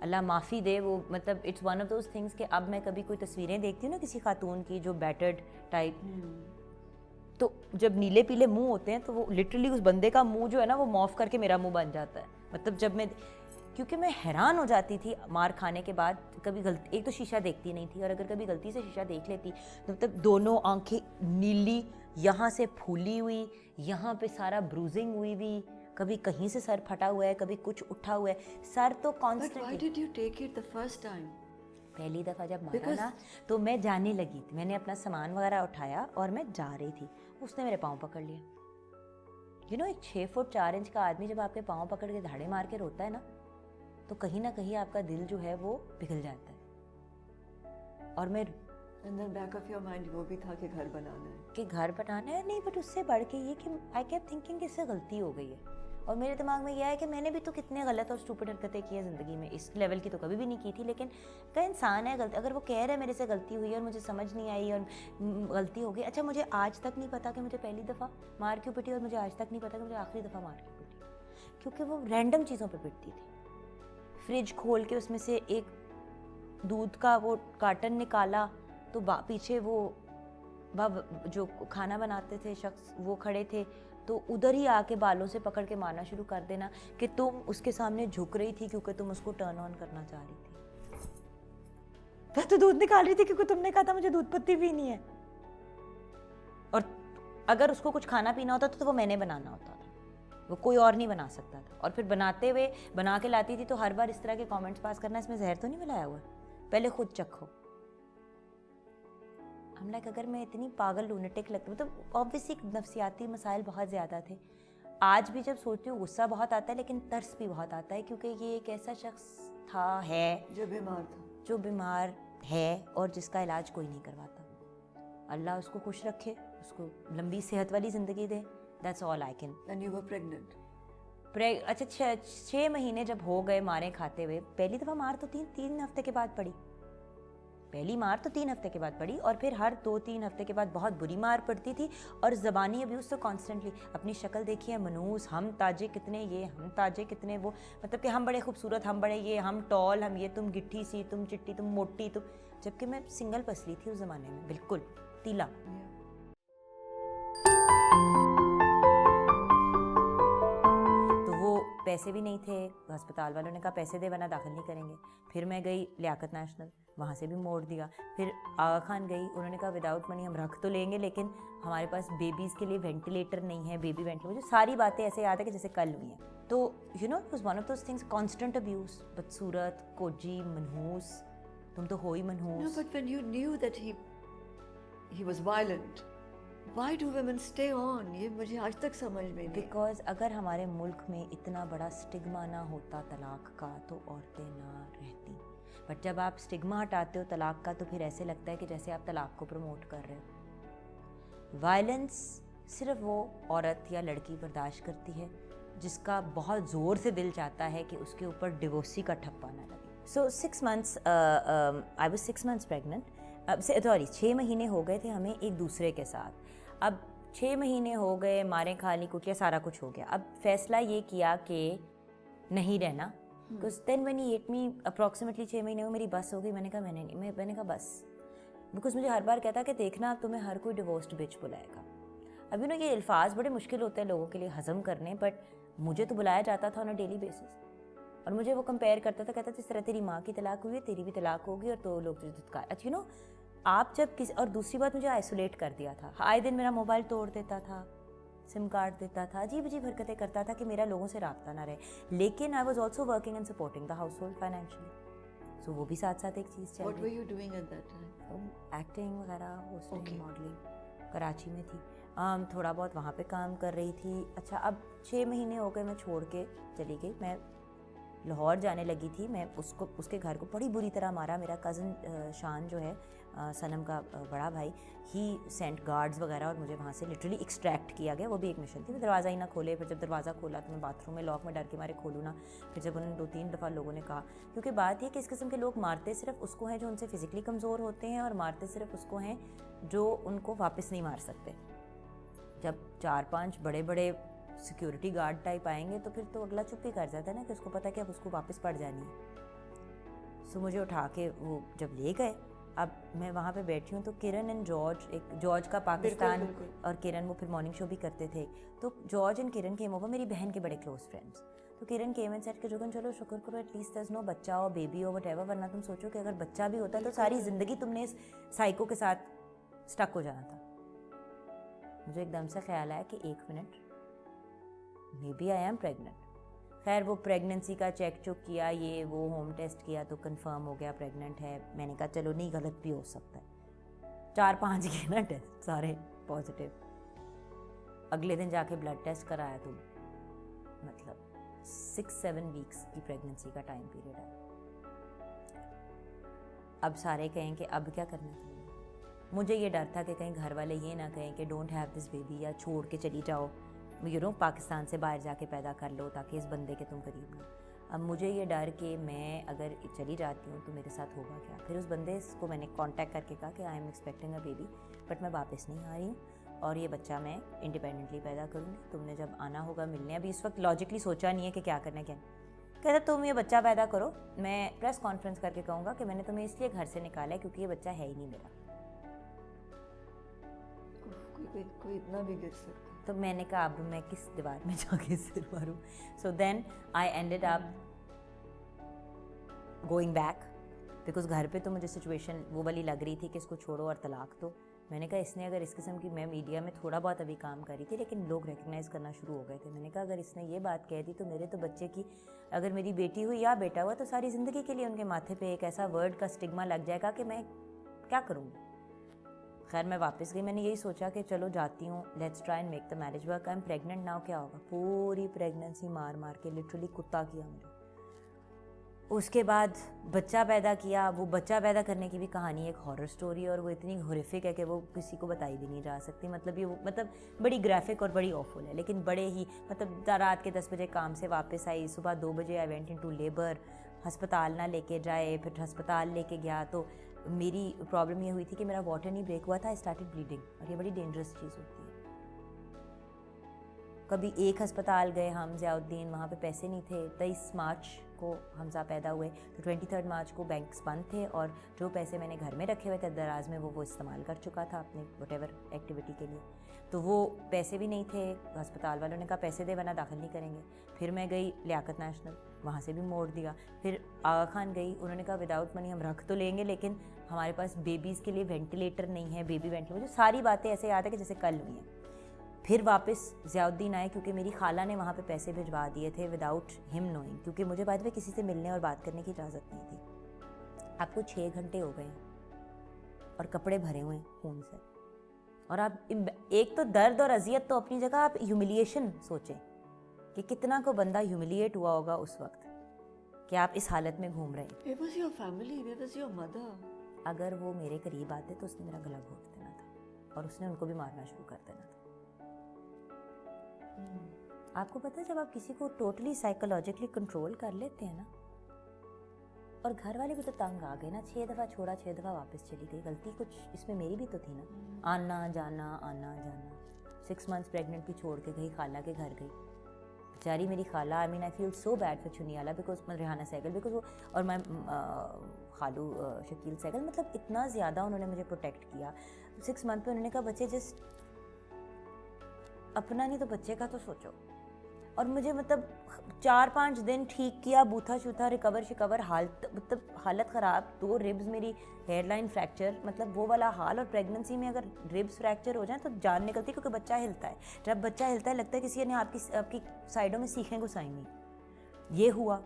अल्लाह माफ़ी दे। वो मतलब it's one of those things कि अब मैं कभी कोई तस्वीरें देखती हूँ ना किसी खातून की जो बैटर्ड टाइप, तो जब नीले पीले मुंह होते हैं तो वो लिटरली उस बंदे का मुंह जो है ना वो मॉफ करके मेरा मुंह बन जाता है। मतलब जब मैं, क्योंकि मैं हैरान हो जाती थी मार खाने के बाद। कभी गलती, एक तो शीशा देखती नहीं थी, और अगर कभी गलती से शीशा देख लेती तो मतलब दोनों आंखें नीली, यहाँ से फूली हुई, यहाँ पे सारा ब्रूजिंग हुई हुई, कभी कहीं से सर फटा हुआ है, कभी कुछ उठा हुआ है, सर तो But why constantly. did you take it the first time? पहली दफ़ा जब मारा ना तो मैं जाने लगी थी, मैंने अपना सामान वगैरह उठाया और मैं जा रही थी, उसने मेरे पाँव पकड़ लिया। यू नो, एक 6 फुट 4 इंच का आदमी जब आपके पाँव पकड़ के धाड़े मार के रोता है ना, तो कहीं ना कहीं आपका दिल जो है वो पिघल जाता है। और मैं And then back of your mind वो भी था कि घर बनाना है। कि घर बनाना है, नहीं, बट उससे बढ़ के ये कि आई केप्ट थिंकिंग कि इससे गलती हो गई है। और मेरे दिमाग में यह है कि मैंने भी तो कितने गलत और स्टूपिड हरकतें की हैं ज़िंदगी में, इस लेवल की तो कभी भी नहीं की थी, लेकिन का इंसान है गलती, अगर वो कह रहा है मेरे से गलती हुई और मुझे समझ नहीं आई और गलती हो गई। अच्छा, मुझे आज तक नहीं पता कि मुझे पहली दफ़ा मार क्यों पिटी, और मुझे आज तक नहीं पता कि मुझे आखिरी दफ़ा मार क्यों पिटी, क्योंकि वो रैंडम चीज़ों पर पिटती थी। फ्रिज खोल के उसमें से एक दूध का वो कार्टन निकाला तो पीछे वो जो खाना बनाते थे शख्स वो खड़े थे, तो उधर ही आके बालों से पकड़ के मारना शुरू कर देना कि तुम उसके सामने झुक रही थी क्योंकि तुम उसको टर्न ऑन करना चाह रही थी। मैं तो दूध निकाल रही थी क्योंकि तुमने कहा था मुझे दूध पत्ती पीनी है, और अगर उसको कुछ खाना पीना होता तो वो मैंने बनाना होता था, वो कोई और नहीं बना सकता था। और फिर बनाते हुए बना के लाती थी तो हर बार इस तरह के कमेंट्स पास करना, इसमें जहर तो नहीं मिलाया हुआ, पहले खुद चखो। हम लाइक, अगर मैं इतनी पागल लूनेटिक लगती, मतलब ऑब्वियसली नफसियाती मसाइल बहुत ज़्यादा थे। आज भी जब सोचती हूँ गुस्सा बहुत आता है, लेकिन तरस भी बहुत आता है, क्योंकि ये एक ऐसा शख्स था, है, जो बीमार है और जिसका इलाज कोई नहीं करवाता। अल्लाह उसको खुश रखे, उसको लंबी सेहत वाली ज़िंदगी दे, that's all I can. And you were pregnant? अच्छा, 6 महीने जब हो गए मारे खाते हुए, पहली दफ़ा मार तो 3 हफ्ते के बाद पड़ी। पहली मार तो 3 हफ्ते के बाद पड़ी, और फिर हर 2-3 हफ्ते के बाद बहुत बुरी मार पड़ती थी, और ज़बानी अब्यूज़ तो कॉन्स्टेंटली। अपनी शक्ल देखिए, मनूस, हम ताजे कितने ये, हम ताजे कितने वो, मतलब कि हम बड़े खूबसूरत, हम बड़े ये, हम टॉल, हम ये, तुम गिट्ठी सी, तुम चिट्टी, तुम मोटी, तुम, जबकि मैं सिंगल पसली थी उस ज़माने में, बिल्कुल तीला। तो वो पैसे भी नहीं थे, अस्पताल वालों ने कहा पैसे दे वरना दाखिल नहीं करेंगे। फिर मैं गई लियाकत नेशनल, वहाँ से भी मोड़ दिया। फिर आगा खान गई, उन्होंने कहा विदाउट मनी हम रख तो लेंगे लेकिन हमारे पास बेबीज़ के लिए वेंटिलेटर नहीं है, बेबी वेंटिलेटर। मुझे सारी बातें ऐसे याद है कि जैसे कल हुई हैं। तो you know it was one of those things, constant abuse, बदसूरत, कोजी, मनहूस, तुम तो हो ही No, मनहूस। but when you knew that he was violent, why do women stay on? ये मुझे आज तक समझ में नहीं है। बिकॉज अगर हमारे मुल्क में इतना बड़ा स्टिग्मा ना होता तलाक का तो औरतें ना रहती। बट जब आप स्टिग्मा हटाते हो तलाक का तो फिर ऐसे लगता है कि जैसे आप तलाक को प्रमोट कर रहे हो। वायलेंस सिर्फ वो औरत या लड़की बर्दाश्त करती है जिसका बहुत ज़ोर से दिल चाहता है कि उसके ऊपर डिवोर्सी का ठप्पा ना लगे। सो 6 months I was 6 months pregnant. Sorry 6 महीने हो गए थे हमें एक दूसरे के साथ। अब 6 महीने हो गए, मारे खा ली कुटिया, सारा कुछ हो गया। अब फैसला ये किया कि नहीं रहना। Because then when he ate me approximately 6 महीने में मेरी बस हो गई। मैंने कहा मैंने कहा बस। बिकॉज मुझे हर बार कहता कि देखना अब तुम्हें हर कोई डिवोर्स्ड बिच बुलाएगा। अब यू नो ये अल्फाज बड़े मुश्किल होते हैं लोगों के लिए हज़म करने, बट मुझे तो बुलाया जाता था ऑन अ डेली बेसिस। और मुझे वो कंपेयर करता था, कहता था इस तरह तेरी माँ की तलाक हुई है, तेरी भी तलाक होगी और तो लोग तुझे धुतकार। अच्छा यू नो आप जब किसी, और दूसरी बात मुझे आइसोलेट कर दिया था। आए दिन मेरा मोबाइल तोड़ देता था, सिम कार्ड देता था, अजीब अजीब हरकतें करता था कि मेरा लोगों से राब्ता ना रहे। लेकिन I was also working and supporting the household financially. So वो भी साथ साथ एक चीज़ चल What were रही। you doing at that time? Acting वगैरह, होस्टिंग, Okay. मॉडलिंग कराची में थी। थोड़ा बहुत वहाँ पे काम कर रही थी। अच्छा अब 6 महीने हो गए मैं छोड़ के चली गई। मैं लाहौर जाने लगी थी। मैं उसके घर को बड़ी बुरी तरह मारा। मेरा कज़न शान जो है सनम का बड़ा भाई, ही सेंट गार्ड्स वगैरह और मुझे वहाँ से लिटरली एक्सट्रैक्ट किया गया। वो भी एक मिशन थी। मैं दरवाज़ा ही ना खोले। फिर जब दरवाज़ा खोला तो मैं बाथरूम में लॉक में डर के मारे खोलूँ ना। फिर जब उन्होंने 2-3 दफ़ा लोगों ने कहा, क्योंकि बात ये कि इस किस्म के लोग मारते सिर्फ उसको हैं जो उनसे फिज़िकली कमज़ोर होते हैं और मारते सिर्फ उसको हैं जो उनको वापस नहीं मार सकते। जब 4-5 बड़े बड़े सिक्योरिटी गार्ड टाइप आएंगे तो फिर तो अगला चुप ही कर जाता है ना कि उसको पता है कि अब उसको वापस पड़ जानी है। सो मुझे उठा के वो जब ले गए, अब मैं वहाँ पे बैठी हूँ तो किरण एंड जॉर्ज, एक जॉर्ज का पाकिस्तान और किरण वो फिर मॉर्निंग शो भी करते थे। तो George and Kiran came over, मेरी बहन के बड़े क्लोज फ्रेंड्स। तो किरण केम एंड सेड कि जोगन चलो शुक्र करो एटलीस्ट देयर इज नो बच्चा हो, बेबी हो, व्हाटएवर, वरना तुम सोचो कि अगर बच्चा भी होता तो सारी ज़िंदगी तुमने इस साइको के साथ स्टक हो जाना था। मुझे एकदम से ख्याल आया कि 1 minute, maybe I am pregnant. खैर वो प्रेगनेंसी का चेक चुक किया, ये वो होम टेस्ट किया तो कंफर्म हो गया प्रेग्नेंट है। मैंने कहा चलो नहीं, गलत भी हो सकता है। 4-5 किए ना टेस्ट, सारे पॉजिटिव। अगले दिन जाके ब्लड टेस्ट कराया तो मतलब 6-7 वीक्स की प्रेगनेंसी का टाइम पीरियड है। अब सारे कहें कि अब क्या करना चाहिए। मुझे ये डर था कि कहीं घर वाले ये ना कहें कि डोंट हैव दिस बेबी, या छोड़ के चली जाओ, यू नो पाकिस्तान से बाहर जाके पैदा कर लो ताकि इस बंदे के तुम करीब ना। अब मुझे ये डर कि मैं अगर चली जाती हूँ तो मेरे साथ होगा क्या। फिर उस बंदे को मैंने कांटेक्ट करके कहा कि I am expecting a baby but मैं वापस नहीं आ रही हूँ और ये बच्चा मैं इंडिपेंडेंटली पैदा करूँगी, तुमने जब आना होगा मिलने। अभी इस वक्त लॉजिकली सोचा नहीं है कि क्या करना है क्या नहीं। कहता तुम ये बच्चा पैदा करो, मैं प्रेस कॉन्फ्रेंस करके कहूँगा कि मैंने तुम्हें इसलिए घर से निकाला है क्योंकि ये बच्चा है ही नहीं मेरा। कोई इतना भी गिर सकता। तो मैंने कहा अब मैं किस दीवार में जाके सिर मारूं। So then I ended up going back because घर पे तो मुझे सिचुएशन वो वाली लग रही थी कि इसको छोड़ो और तलाक दो। मैंने कहा इसने अगर इस किस्म की, मैं मीडिया में थोड़ा बहुत अभी काम कर रही थी लेकिन लोग रिकग्नाइज़ करना शुरू हो गए थे। मैंने कहा अगर इसने ये बात कह दी तो मेरे तो बच्चे की, अगर मेरी बेटी हुई या बेटा हुआ तो सारी ज़िंदगी के लिए उनके माथे पे एक ऐसा वर्ड का स्टिग्मा लग जाएगा कि मैं क्या करूँगी। खैर मैं वापस गई। मैंने यही सोचा कि चलो जाती हूँ, let's try and make the marriage work. I am pregnant now, क्या होगा। पूरी प्रेगनेंसी मार मार के लिटरली कुत्ता किया मुझे। उसके बाद बच्चा पैदा किया। वो बच्चा पैदा करने की भी कहानी एक हॉरर स्टोरी, और वो इतनी हॉरिफिक है कि वो किसी को बताई भी नहीं जा सकती। मतलब ये मतलब बड़ी ग्राफिक और बड़ी ऑफुल है, लेकिन बड़े ही मतलब रात के 10 बजे काम से वापस आई, सुबह 2 बजे आई वेंट इनटू लेबर। अस्पताल ना लेके जाए, फिर अस्पताल लेके गया तो मेरी प्रॉब्लम ये हुई थी कि मेरा वाटर नहीं ब्रेक हुआ था, आई स्टार्टेड ब्लीडिंग, और ये बड़ी डेंजरस चीज़ होती है। कभी एक अस्पताल गए हम ज़ियाउद्दीन, वहाँ पे पैसे नहीं थे। 23 मार्च को हमजा पैदा हुए तो 23 मार्च को बैंक्स बंद थे और जो पैसे मैंने घर में रखे हुए थे दराज में वो इस्तेमाल कर चुका था अपने वटेवर एक्टिविटी के लिए, तो वो पैसे भी नहीं थे। अस्पताल वालों ने कहा पैसे दे वरना दाखिल नहीं करेंगे। फिर मैं गई लियाकत नेशनल, वहाँ से भी मोड़ दिया। फिर आगा खान गई, उन्होंने कहा विदाउट मनी हम रख तो लेंगे लेकिन हमारे पास बेबीज़ के लिए वेंटिलेटर नहीं है, बेबी वेंटिलेटर। मुझे सारी बातें ऐसे याद है कि जैसे कल हुई हैं। फिर वापस ज़ियाउद्दीन आए क्योंकि मेरी खाला ने वहाँ पे पैसे भिजवा दिए थे विदाउट हिम नोइंग, क्योंकि मुझे बाद में किसी से मिलने और बात करने की इजाज़त नहीं थी। आपको 6 घंटे हो गए हैं और कपड़े भरे हुए हैं खून से, और आप एक तो दर्द और अजियत तो अपनी जगह, आप ह्यूमिलिएशन सोचें कि कितना को बंदा ह्यूमिलिएट हुआ होगा उस वक्त कि आप इस हालत में घूम रहे हैं। Where was your family? Where was your mother? अगर वो मेरे करीब आते तो उसने मेरा गला घोट देना था और उसने उनको भी मारना शुरू कर देना था। आपको पता है जब आप किसी को टोटली साइकोलॉजिकली कंट्रोल कर लेते हैं ना, और घर वाले भी तो तंग आ गए ना, 6 दफ़ा छोड़ा 6 दफ़ा वापस चली गई। गलती कुछ इसमें मेरी भी तो थी ना, आना जाना। 6 मंथ्स प्रेग्नेंट भी छोड़ के गई, खाला के घर गई बेचारी मेरी खाला। I mean I feel so bad for Chuniyala because Rehana Sehgal because वो और मैं खालू शकील सहगल, मतलब इतना ज़्यादा उन्होंने मुझे प्रोटेक्ट किया। 6 मंथ में उन्होंने कहा बच्चे जस्ट अपना नहीं तो बच्चे का तो सोचो। और मुझे मतलब 4-5 दिन ठीक किया, बूथा शूथा रिकवर शिकवर, हालत ख़राब, 2 रिब्स मेरी हेयरलाइन फ्रैक्चर, मतलब वो वाला हाल। और प्रेगनेंसी में अगर रिब्स फ्रैक्चर हो जाए तो जान निकलती है क्योंकि बच्चा हिलता है। जब बच्चा हिलता है लगता है किसी ने आपकी साइडों में सीखें घुसाई हुई। ये हुआ।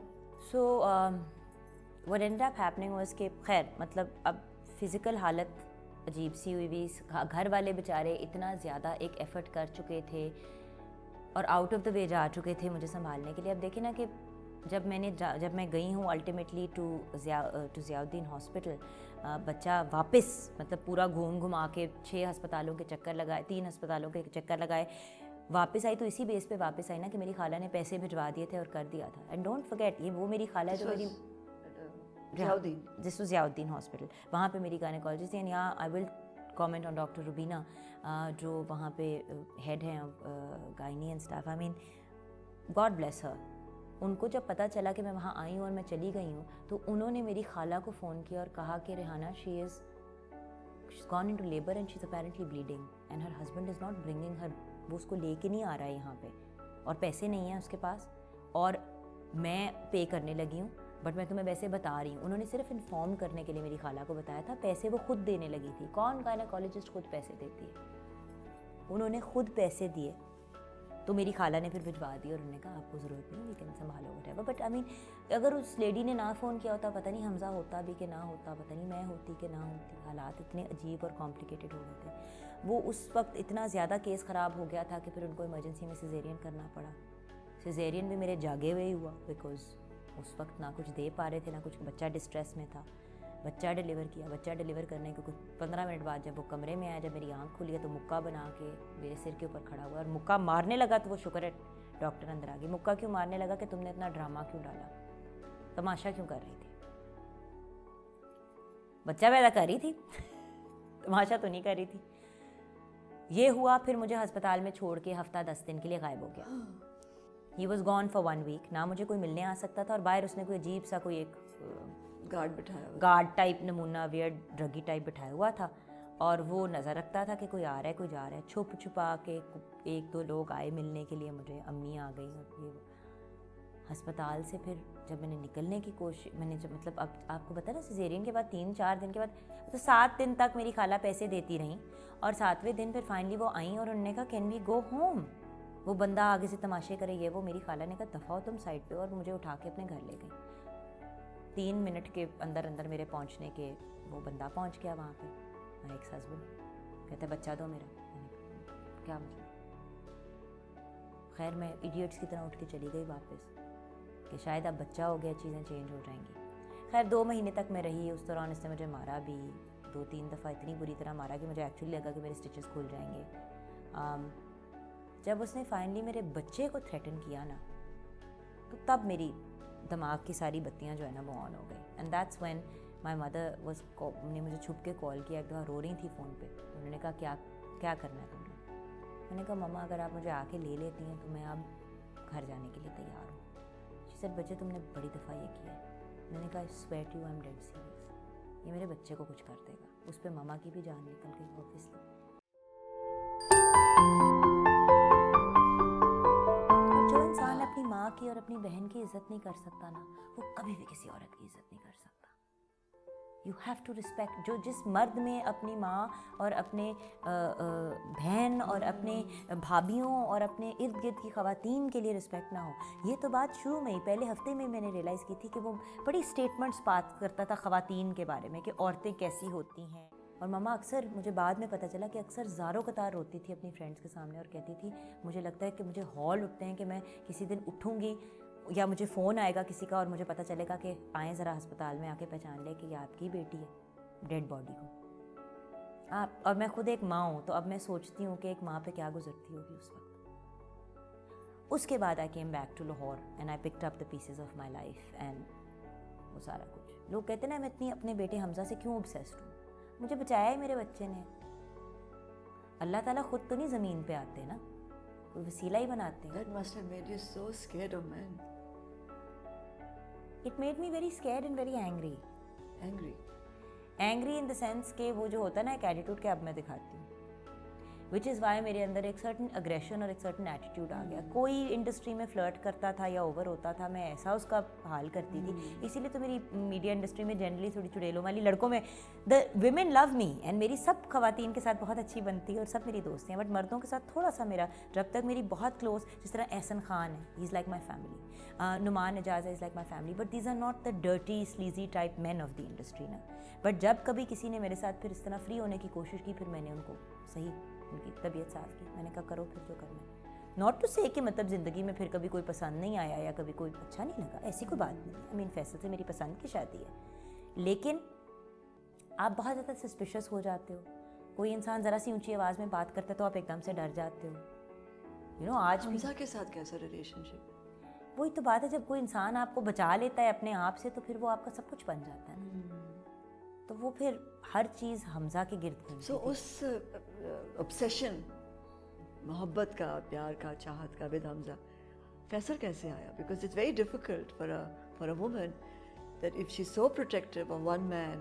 So what ended up happening was कि खैर मतलब अब फिज़िकल हालत अजीब सी हुई भी। घर वाले बेचारे इतना ज़्यादा एक एफ़र्ट कर चुके थे और आउट ऑफ द वे जा चुके थे मुझे संभालने के लिए। अब देखिए ना कि जब मैं गई हूँ अल्टीमेटली टू ज़ियाउद्दीन हॉस्पिटल, बच्चा वापस मतलब पूरा घुमा के 6 अस्पतालों के चक्कर लगाए, 3 अस्पतालों के चक्कर लगाए, वापस आई तो इसी बेस पे वापस आई ना कि मेरी खाला ने पैसे भिजवा दिए थे और कर दिया था। एंड डोंट फॉरगेट ये वो मेरी खाला है जो मेरी ज़ियाउद्दीन हॉस्पिटल, वहाँ पे मेरी गायनेकोलॉजिस्ट थी। एंड यहाँ I will comment on doctor Rubina जो वहाँ पे हेड हैं gynae and staff. I mean God bless her. उनको जब पता चला कि मैं वहाँ आई हूँ और मैं चली गई हूँ तो उन्होंने मेरी खाला को फ़ोन किया और कहा कि Rehana she's gone into labor and she's apparently bleeding and her husband is not bringing her, वो उसको लेके नहीं आ रहा है यहाँ पे और पैसे नहीं हैं उसके पास और मैं पे करने लगी हूँ, बट मैं तुम्हें वैसे बता रही हूँ। उन्होंने सिर्फ इन्फॉर्म करने के लिए मेरी खाला को बताया था, पैसे वो खुद देने लगी थी। कौन गायनेकोलॉजिस्ट खुद पैसे देती है? उन्होंने खुद पैसे दिए तो मेरी खाला ने फिर भिजवा दी और उन्होंने कहा आपको ज़रूरत नहीं, लेकिन संभालो वटेवर। बट आई मीन अगर उस लेडी ने ना फ़ोन किया होता पता नहीं हमजा होता भी कि ना होता, पता नहीं मैं होती कि ना होती। हालात इतने अजीब और कॉम्प्लिकेटेड हो गए थे। वो उस वक्त इतना ज़्यादा केस ख़राब हो गया था कि फिर उनको इमरजेंसी में सिजेरियन करना पड़ा। सिजेरियन भी मेरे जागे हुए ही हुआ बिकॉज उस वक्त ना कुछ दे पा रहे थे ना कुछ, बच्चा डिस्ट्रेस में था। बच्चा डिलीवर किया, बच्चा डिलीवर करने के कुछ 15 मिनट बाद जब वो कमरे में आया, जब मेरी आंख खुली है तो मुक्का बना के मेरे सिर के ऊपर खड़ा हुआ और मुक्का मारने लगा। तो वो शुक्र है डॉक्टर अंदर आ गई। मुक्का क्यों मारने लगा कि तुमने इतना ड्रामा क्यों डाला, तमाशा क्यों कर रही थी? बच्चा पैदा कर रही थी तमाशा तो नहीं कर रही थी। ये हुआ। फिर मुझे अस्पताल में छोड़ के हफ्ता 10 दिन के लिए गायब हो गया। He was gone for 1 week. ना मुझे कोई मिलने आ सकता था और बाहर उसने कोई अजीब सा कोई एक गार्ड टाइप नमूना वियर्ड ड्रगी टाइप बिठाया हुआ था और वो नज़र रखता था कि कोई आ रहा है कोई जा रहा है। छुप छुपा के 1-2 लोग आए मिलने के लिए मुझे, अम्मी आ गई और ये अस्पताल से। फिर जब मैंने निकलने की कोशिश, मैंने जब मतलब अब आपको पता ना सिजेरियन के बाद 3-4 दिन के बाद तो 7 दिन तक मेरी खाला पैसे देती रहीं और 7वें दिन फिर फाइनली वो आई और उन्होंने कहा कैन वी गो होम। वो बंदा आगे से तमाशे करे ये वो। मेरी खाला ने कहा दफ़ा हो तुम साइड पे, और मुझे उठा के अपने घर ले गई। 3 मिनट के अंदर अंदर मेरे पहुंचने के वो बंदा पहुंच गया वहाँ पे, माय एक्स हस्बैंड। कहते बच्चा दो मेरा। क्या मतलब? खैर मैं इडियट्स की तरह उठ के चली गई वापस कि शायद अब बच्चा हो गया चीज़ें चेंज हो जाएंगी। खैर 2 महीने तक मैं रही। उस दौरान इसने मुझे मारा भी 2-3 दफ़ा, इतनी बुरी तरह मारा कि मुझे एक्चुअली लगा कि मेरे स्टिचेस खुल जाएंगे। जब उसने फाइनली मेरे बच्चे को थ्रेटन किया ना तो तब मेरी दिमाग की सारी बत्तियां जो है ना वो ऑन हो गई। And that's when my mother was, ने मुझे छुप के कॉल किया। एक दफ़ा रो रही थी फ़ोन पे। उन्होंने कहा क्या करना है तुमने? मैंने कहा मम्मा अगर आप मुझे आके ले लेती हैं तो मैं अब घर जाने के लिए तैयार हूँ। शी सेड बच्चे तुमने बड़ी दफ़ा ये किया है। मैंने कहा swear to you I am dead serious, ये मेरे बच्चे को कुछ कर देगा। उस पर मामा की भी जान निकल गई ऑब्वियसली। और जो इंसान अपनी माँ की और अपनी बहन की इज्जत नहीं कर सकता ना, वो कभी भी किसी औरत की इज्जत नहीं कर सकता। You have to respect. जो जिस मर्द में अपनी माँ और अपने बहन और अपने भाभीियों और अपने इर्द गिर्द की ख़वातीन के लिए रिस्पेक्ट ना हो, ये तो बात शुरू में ही पहले हफ्ते में मैंने रियलाइज़ की थी कि वो बड़ी स्टेटमेंट्स पास करता था ख़वातीन के बारे में कि औरतें कैसी होती हैं। और मामा अक्सर, मुझे बाद में पता चला कि अक्सर ज़ारों कतार रोती थी अपनी फ्रेंड्स के सामने और कहती थी मुझे लगता है कि मुझे हौल उठते हैं कि मैं किसी दिन उठूँगी या मुझे फ़ोन आएगा किसी का और मुझे पता चलेगा कि आएँ ज़रा अस्पताल में आके पहचान ले कि ये आपकी बेटी है, डेड बॉडी को आप। और मैं खुद एक माँ हूँ, तो अब मैं सोचती हूँ कि एक माँ पे क्या गुजरती होगी उस वक्त। उसके बाद I came back to Lahore and I picked up the pieces of my life and वो सारा कुछ। लोग कहते हैं ना मैं इतनी अपने बेटे हमजा से क्यों ऑब्सेस्ड हूँ, मुझे बचाया है मेरे बच्चे ने। अल्लाह ताला खुद तो नहीं ज़मीन पे आते ना, कोई वसीला ही बनाते हैं। That must have made you so scared of men. It made me very scared and very angry. Angry. Angry in the sense कि वो जो होता है ना एक एटीट्यूड के अब मैं दिखाती हूँ, विच इज़ वाई मेरे अंदर एक सर्टन अग्रेशन और एक सर्टन एटीट्यूड आ गया। कोई इंडस्ट्री में फ्लर्ट करता था या ओवर होता था, मैं ऐसा उसका हाल करती थी। इसीलिए तो मेरी मीडिया इंडस्ट्री में जनरली थोड़ी चुड़ैलों वाली लड़कों में the women love me and मेरी सब खवातीन के साथ बहुत अच्छी बनती है और सब मेरी दोस्त हैं। बट मर्दों के साथ थोड़ा सा मेरा, जब तक मेरी बहुत क्लोज, जिस तरह एहसन खान है, he is like my family, Noman Ejaz is like my family, but these are not the dirty sleazy type man of the industry ना। बट जब कभी किसी ने मेरे साथ फिर इस तरह फ्री होने की कोशिश की, फिर मैंने उनको सही उनकी तबीयत साफ की। मैंने कहा करो फिर जो करना है। नॉट टू से कि मतलब ज़िंदगी में फिर कभी कोई पसंद नहीं आया या कभी कोई अच्छा नहीं लगा, ऐसी कोई बात नहीं। आई मीन फैसल से मेरी पसंद की शादी है, लेकिन आप बहुत ज़्यादा सस्पिशियस हो जाते हो। कोई इंसान ज़रा सी ऊंची आवाज़ में बात करता है तो आप एकदम से डर जाते हो। यू नो आज हमजा के साथ कैसा रिलेशनशिप? वही तो बात है, जब कोई इंसान आपको बचा लेता है अपने आप से तो फिर वो आपका सब कुछ बन जाता है ना। तो वो फिर हर चीज़ हमजा के गिर्द घूमती सो उस ऑब्सेशन, मोहब्बत का, प्यार का, चाहत का विद हमजा फैसल कैसे आया? Because it's very difficult for a woman that if she so protective of one man,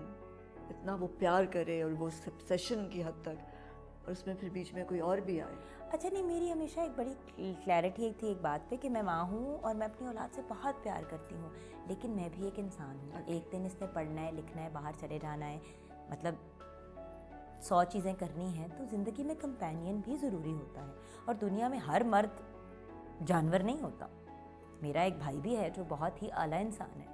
इतना वो प्यार करे और वो ऑब्सेशन की हद तक, और उसमें फिर बीच में कोई और भी आए। अच्छा नहीं, मेरी हमेशा एक बड़ी क्लैरिटी थी एक बात पे कि मैं माँ हूँ और मैं अपनी औलाद से बहुत प्यार करती हूँ, लेकिन मैं भी एक इंसान हूँ। एक दिन इसने पढ़ना है, लिखना है, बाहर चले जाना है, मतलब 100 चीज़ें करनी हैं, तो ज़िंदगी में कंपेनियन भी ज़रूरी होता है। और दुनिया में हर मर्द जानवर नहीं होता। मेरा एक भाई भी है जो बहुत ही आला इंसान है,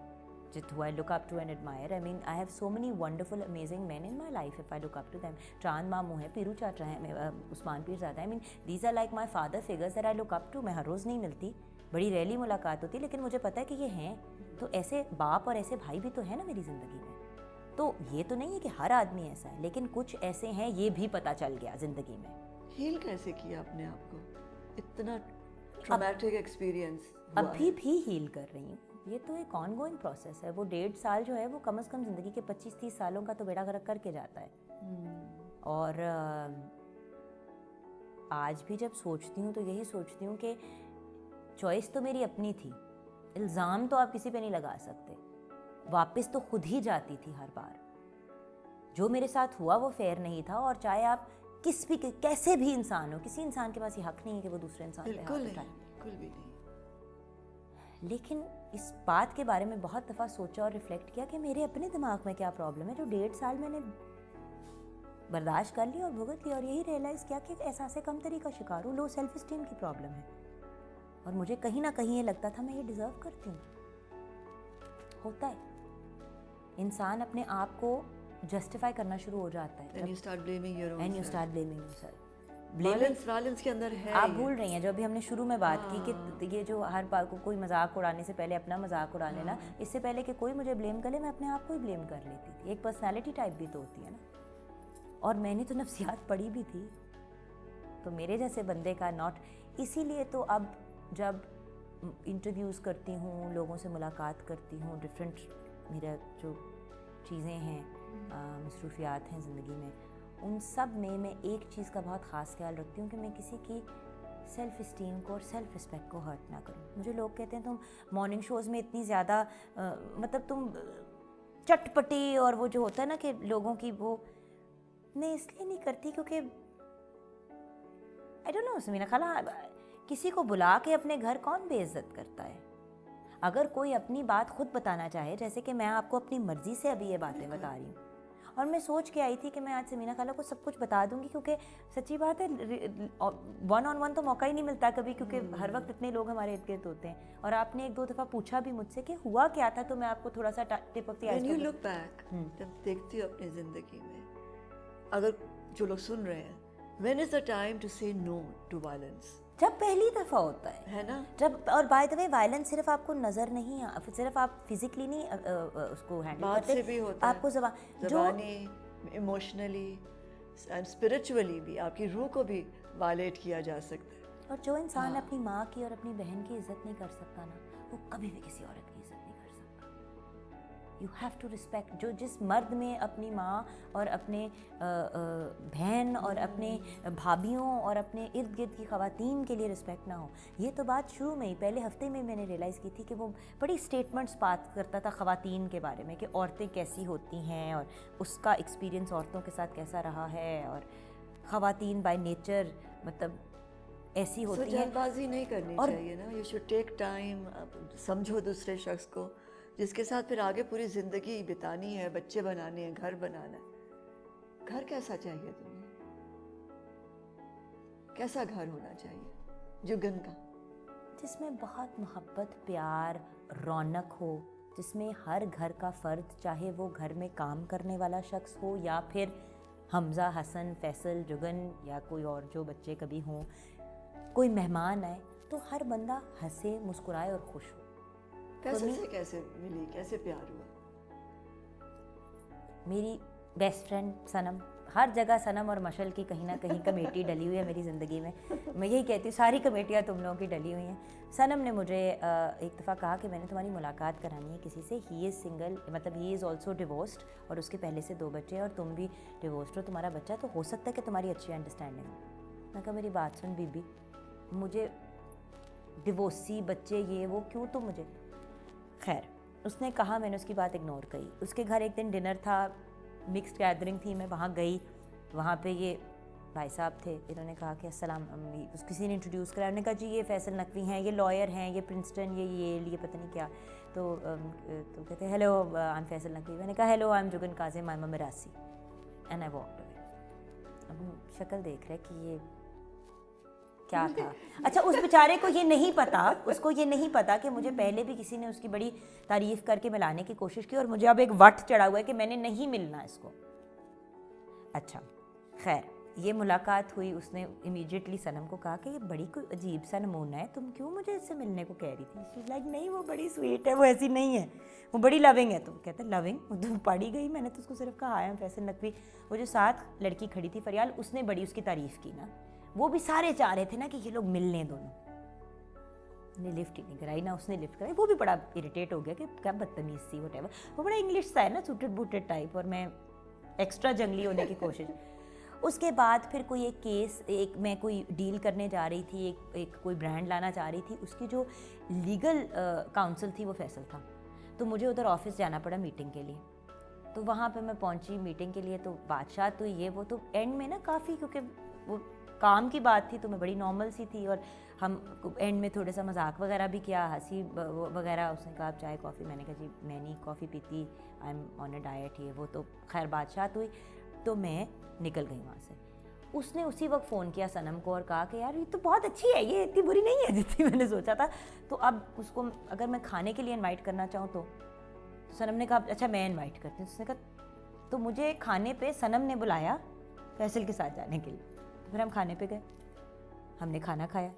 who I look up to and admire. I mean, I have so many wonderful, amazing men in my life if I look up to them. चांद मामू है, पीरू चाचा है, उस्मान पीरज़ादा है। I mean, these are like my father figures that I look up to. मैं हर रोज़ नहीं मिलती, बड़ी रैली मुलाकात होती, लेकिन मुझे पता है कि ये हैं। तो ऐसे बाप और ऐसे भाई भी तो है ना मेरी ज़िंदगी में। तो ये तो नहीं है कि हर आदमी ऐसा है, लेकिन कुछ ऐसे हैं, ये भी पता चल गया ज़िंदगी में। हील कैसे किया अपने आप को? इतना ट्रॉमेटिक एक्सपीरियंस अभी भी हील कर रही हूँ। ये तो एक ऑनगोइंग प्रोसेस है। वो 1.5 साल जो है वो कम से कम ज़िंदगी के 25-30 सालों का तो बेड़ा गर्क करके जाता है। और आज भी जब सोचती हूँ तो यही सोचती हूँ कि चॉइस तो मेरी अपनी थी, इल्ज़ाम तो आप किसी पे नहीं लगा सकते, वापस तो खुद ही जाती थी हर बार। जो मेरे साथ हुआ वो फेयर नहीं था, और चाहे आप किस भी कैसे भी इंसान हो, किसी इंसान के पास ये हक नहीं है कि वो दूसरे इंसान पे हाथ उठाए। बिल्कुल भी नहीं। लेकिन इस बात के बारे में बहुत दफ़ा सोचा और रिफ्लेक्ट किया कि मेरे अपने दिमाग में क्या प्रॉब्लम है जो 1.5 साल मैंने बर्दाश्त कर ली और भुगत ली, और यही रियलाइज़ किया कि एहसास कमतरी का शिकार हूँ, लो सेल्फ इस्टीम की प्रॉब्लम है, और मुझे कहीं ना कहीं ये लगता था मैं ये डिज़र्व करती हूँ। होता है, इंसान अपने आप को जस्टिफाई करना शुरू हो जाता है, Then you start blaming your own and you self. start blaming yourself. Violence के अंदर है। आप भूल रही हैं जो अभी हमने शुरू में बात की कि ये जो हर बात को कोई मजाक उड़ाने से पहले अपना मजाक उड़ा लेना, इससे पहले कि कोई मुझे ब्लेम करे मैं अपने आप को ही ब्लेम कर लेती थी। एक पर्सनालिटी टाइप भी तो होती है ना, और मैंने तो नफ्सियात पढ़ी भी थी, तो मेरे जैसे बंदे का नॉट। इसीलिए तो अब जब इंटरव्यूज़ करती हूँ, लोगों से मुलाकात करती हूँ, डिफरेंट मेरा जो चीज़ें हैं, मसरूफियात हैं ज़िंदगी में, उन सब में मैं एक चीज़ का बहुत ख़ास ख्याल रखती हूँ कि मैं किसी की सेल्फ इस्टीम को और सेल्फ रिस्पेक्ट को हर्ट ना करो। मुझे लोग कहते हैं तुम मॉर्निंग शोज़ में इतनी ज़्यादा मतलब तुम चटपटी और वो जो होता है ना कि लोगों की वो, मैं इसलिए नहीं करती क्योंकि आई डोंट नो समीना खाला, किसी को बुला के अपने घर कौन बेइज्जत करता है? अगर कोई अपनी बात खुद बताना चाहे, जैसे कि मैं आपको अपनी मर्ज़ी से अभी ये बातें बता रही हूँ, और मैं सोच के आई थी कि मैं आज समीना खाला को सब कुछ बता दूंगी, क्योंकि सच्ची बात है 1-on-1 तो मौका ही नहीं मिलता कभी, क्योंकि हर वक्त इतने लोग हमारे इर्द गिर्द होते हैं। और आपने 1-2 दफ़ा पूछा भी मुझसे कि हुआ क्या था, तो मैं आपको थोड़ा सा tip of the When you iceberg. look back, जब देखती हो अपनी ज़िंदगी में, अगर जो लोग सुन रहे हैं, when is the time to say no to violence? जब पहली दफ़ा होता है ना? जब, और बाय द वे वायलेंस सिर्फ आपको नज़र नहीं सिर्फ आप फिजिकली नहीं उसको हैंडल बात करते, से भी होता है, आपको ज़बानी, इमोशनली एंड स्पिरिचुअली भी आपकी रूह को भी वायलेट किया जा सकता है। और जो इंसान अपनी माँ की और अपनी बहन की इज्जत नहीं कर सकता ना, वो कभी भी किसी औरत की इज्जत नहीं कर सकता। यू हैव टू रिस्पेक्ट, जो जिस मर्द में अपनी माँ और अपने बहन और अपने भाभीियों और अपने इर्द गिर्द की ख़वातीन के लिए रिस्पेक्ट ना हो। ये तो बात शुरू में ही पहले हफ्ते में मैंने रियलाइज़ की थी कि वो बड़ी स्टेटमेंट्स बात करता था ख़वातीन के बारे में कि औरतें कैसी होती हैं और उसका एक्सपीरियंस औरतों के साथ कैसा रहा है, और ख़वातीन बाय नेचर मतलब ऐसी होती है। जल्दबाजी नहीं करनी चाहिए ना, यू शुड टेक टाइम, समझो दूसरे शख्स को जिसके साथ फिर आगे पूरी ज़िंदगी बितानी है, बच्चे बनाने हैं, घर बनाना है। घर कैसा चाहिए तुम्हें? कैसा घर होना चाहिए? जुगन का, जिसमें बहुत मोहब्बत, प्यार, रौनक हो, जिसमें हर घर का फ़र्द, चाहे वो घर में काम करने वाला शख्स हो या फिर हमज़ा, हसन, फैसल, जुगन या कोई और जो बच्चे कभी हों, कोई मेहमान आए तो हर बंदा हंसे, मुस्कुराए और खुश हो। फैसल से कैसे मिली, कैसे प्यार हुआ? मेरी बेस्ट फ्रेंड सनम, हर जगह सनम और मशल की कहीं ना कहीं कमेटी डली हुई है मेरी ज़िंदगी में। मैं यही कहती हूँ सारी कमेटियाँ तुम लोगों की डली हुई हैं। सनम ने मुझे एक दफ़ा कहा कि मैंने तुम्हारी मुलाकात करानी है किसी से, ही इज़ सिंगल, मतलब ही इज़ ऑल्सो डिवोर्स्ड और उसके पहले से 2 बच्चे हैं और तुम भी डिवोर्स्ड हो, तुम्हारा बच्चा, तो हो सकता है कि तुम्हारी अच्छी अंडरस्टैंडिंग हो। मैं कहा मेरी बात सुन बीबी, मुझे डिवोर्सी बच्चे ये वो क्यों, तो मुझे खैर उसने कहा, मैंने उसकी बात इग्नोर करी। उसके घर एक दिन डिनर था, मिक्स्ड गैदरिंग थी, मैं वहाँ गई, वहाँ पे ये भाई साहब थे, इन्होंने कहा कि अस्सलाम, किसी ने इंट्रोड्यूस कराया, उन्होंने कहा जी ये फैसल नकवी हैं, ये लॉयर हैं, ये प्रिंसटन, ये पता नहीं क्या, तो कहते हैं hello I am Faisal Naqvi. मैंने कहा hello I am Jugan Kazim, I am Mirasi, and I walked away. अब शक्ल देख रहे कि ये क्या था। अच्छा, उस बेचारे को ये नहीं पता, उसको ये नहीं पता कि मुझे पहले भी किसी ने उसकी बड़ी तारीफ़ करके मिलाने की कोशिश की और मुझे अब एक वट चढ़ा हुआ है कि मैंने नहीं मिलना इसको। अच्छा खैर ये मुलाकात हुई, उसने इमीडिएटली सनम को कहा कि ये बड़ी कोई अजीब सा नमूना है, तुम क्यों मुझे इससे मिलने को कह रही थी? शी लाइक नहीं वो बड़ी स्वीट है, वो ऐसी नहीं है, वो बड़ी लविंग है। तुम कहते लविंग, तुम पढ़ी गई, मैंने तो उसको सिर्फ कहा आया फैसल नकवी। वो जो साथ लड़की खड़ी थी फरियाल, उसने बड़ी उसकी तारीफ़ की ना, वो भी सारे चाह रहे थे ना कि ये लोग मिलने दोनों। ने लिफ्ट ही नहीं कराई ना उसने लिफ्ट कराई, वो भी बड़ा इरिटेट हो गया कि क्या बदतमीज़ सी वटेवर। वो बड़ा इंग्लिश सा है ना, सूटेड बूटेड टाइप, और मैं एक्स्ट्रा जंगली होने की कोशिश। उसके बाद फिर कोई एक केस, एक मैं कोई डील करने जा रही थी, एक कोई ब्रांड लाना चाह रही थी, उसकी जो लीगल काउंसिल थी वो फैसल था, तो मुझे उधर ऑफिस जाना पड़ा मीटिंग के लिए। तो वहाँ पे मैं पहुँची मीटिंग के लिए, तो बादशाह तो ये वो तो एंड में ना काफ़ी, क्योंकि वो काम की बात थी तो मैं बड़ी नॉर्मल सी थी, और हम एंड में थोड़ा सा मजाक वगैरह भी किया, हंसी वगैरह। उसने कहा आप चाय कॉफ़ी, मैंने कहा जी मैं नहीं कॉफ़ी पीती, I am on a diet, ये वो। तो खैर बादशाह हुई, तो मैं निकल गई वहाँ से। उसने उसी वक्त फ़ोन किया सनम को और कहा कि यार ये तो बहुत अच्छी है, ये इतनी बुरी नहीं है जितनी मैंने सोचा था, तो अब उसको अगर मैं खाने के लिए इन्वाइट करना चाहूँ तो सनम ने कहा अच्छा मैं इन्वाइट करती हूँ। उसने कहा, तो मुझे खाने पे सनम ने बुलाया फैसल के साथ जाने के लिए। तो फिर हम खाने पे गए, हमने खाना खाया,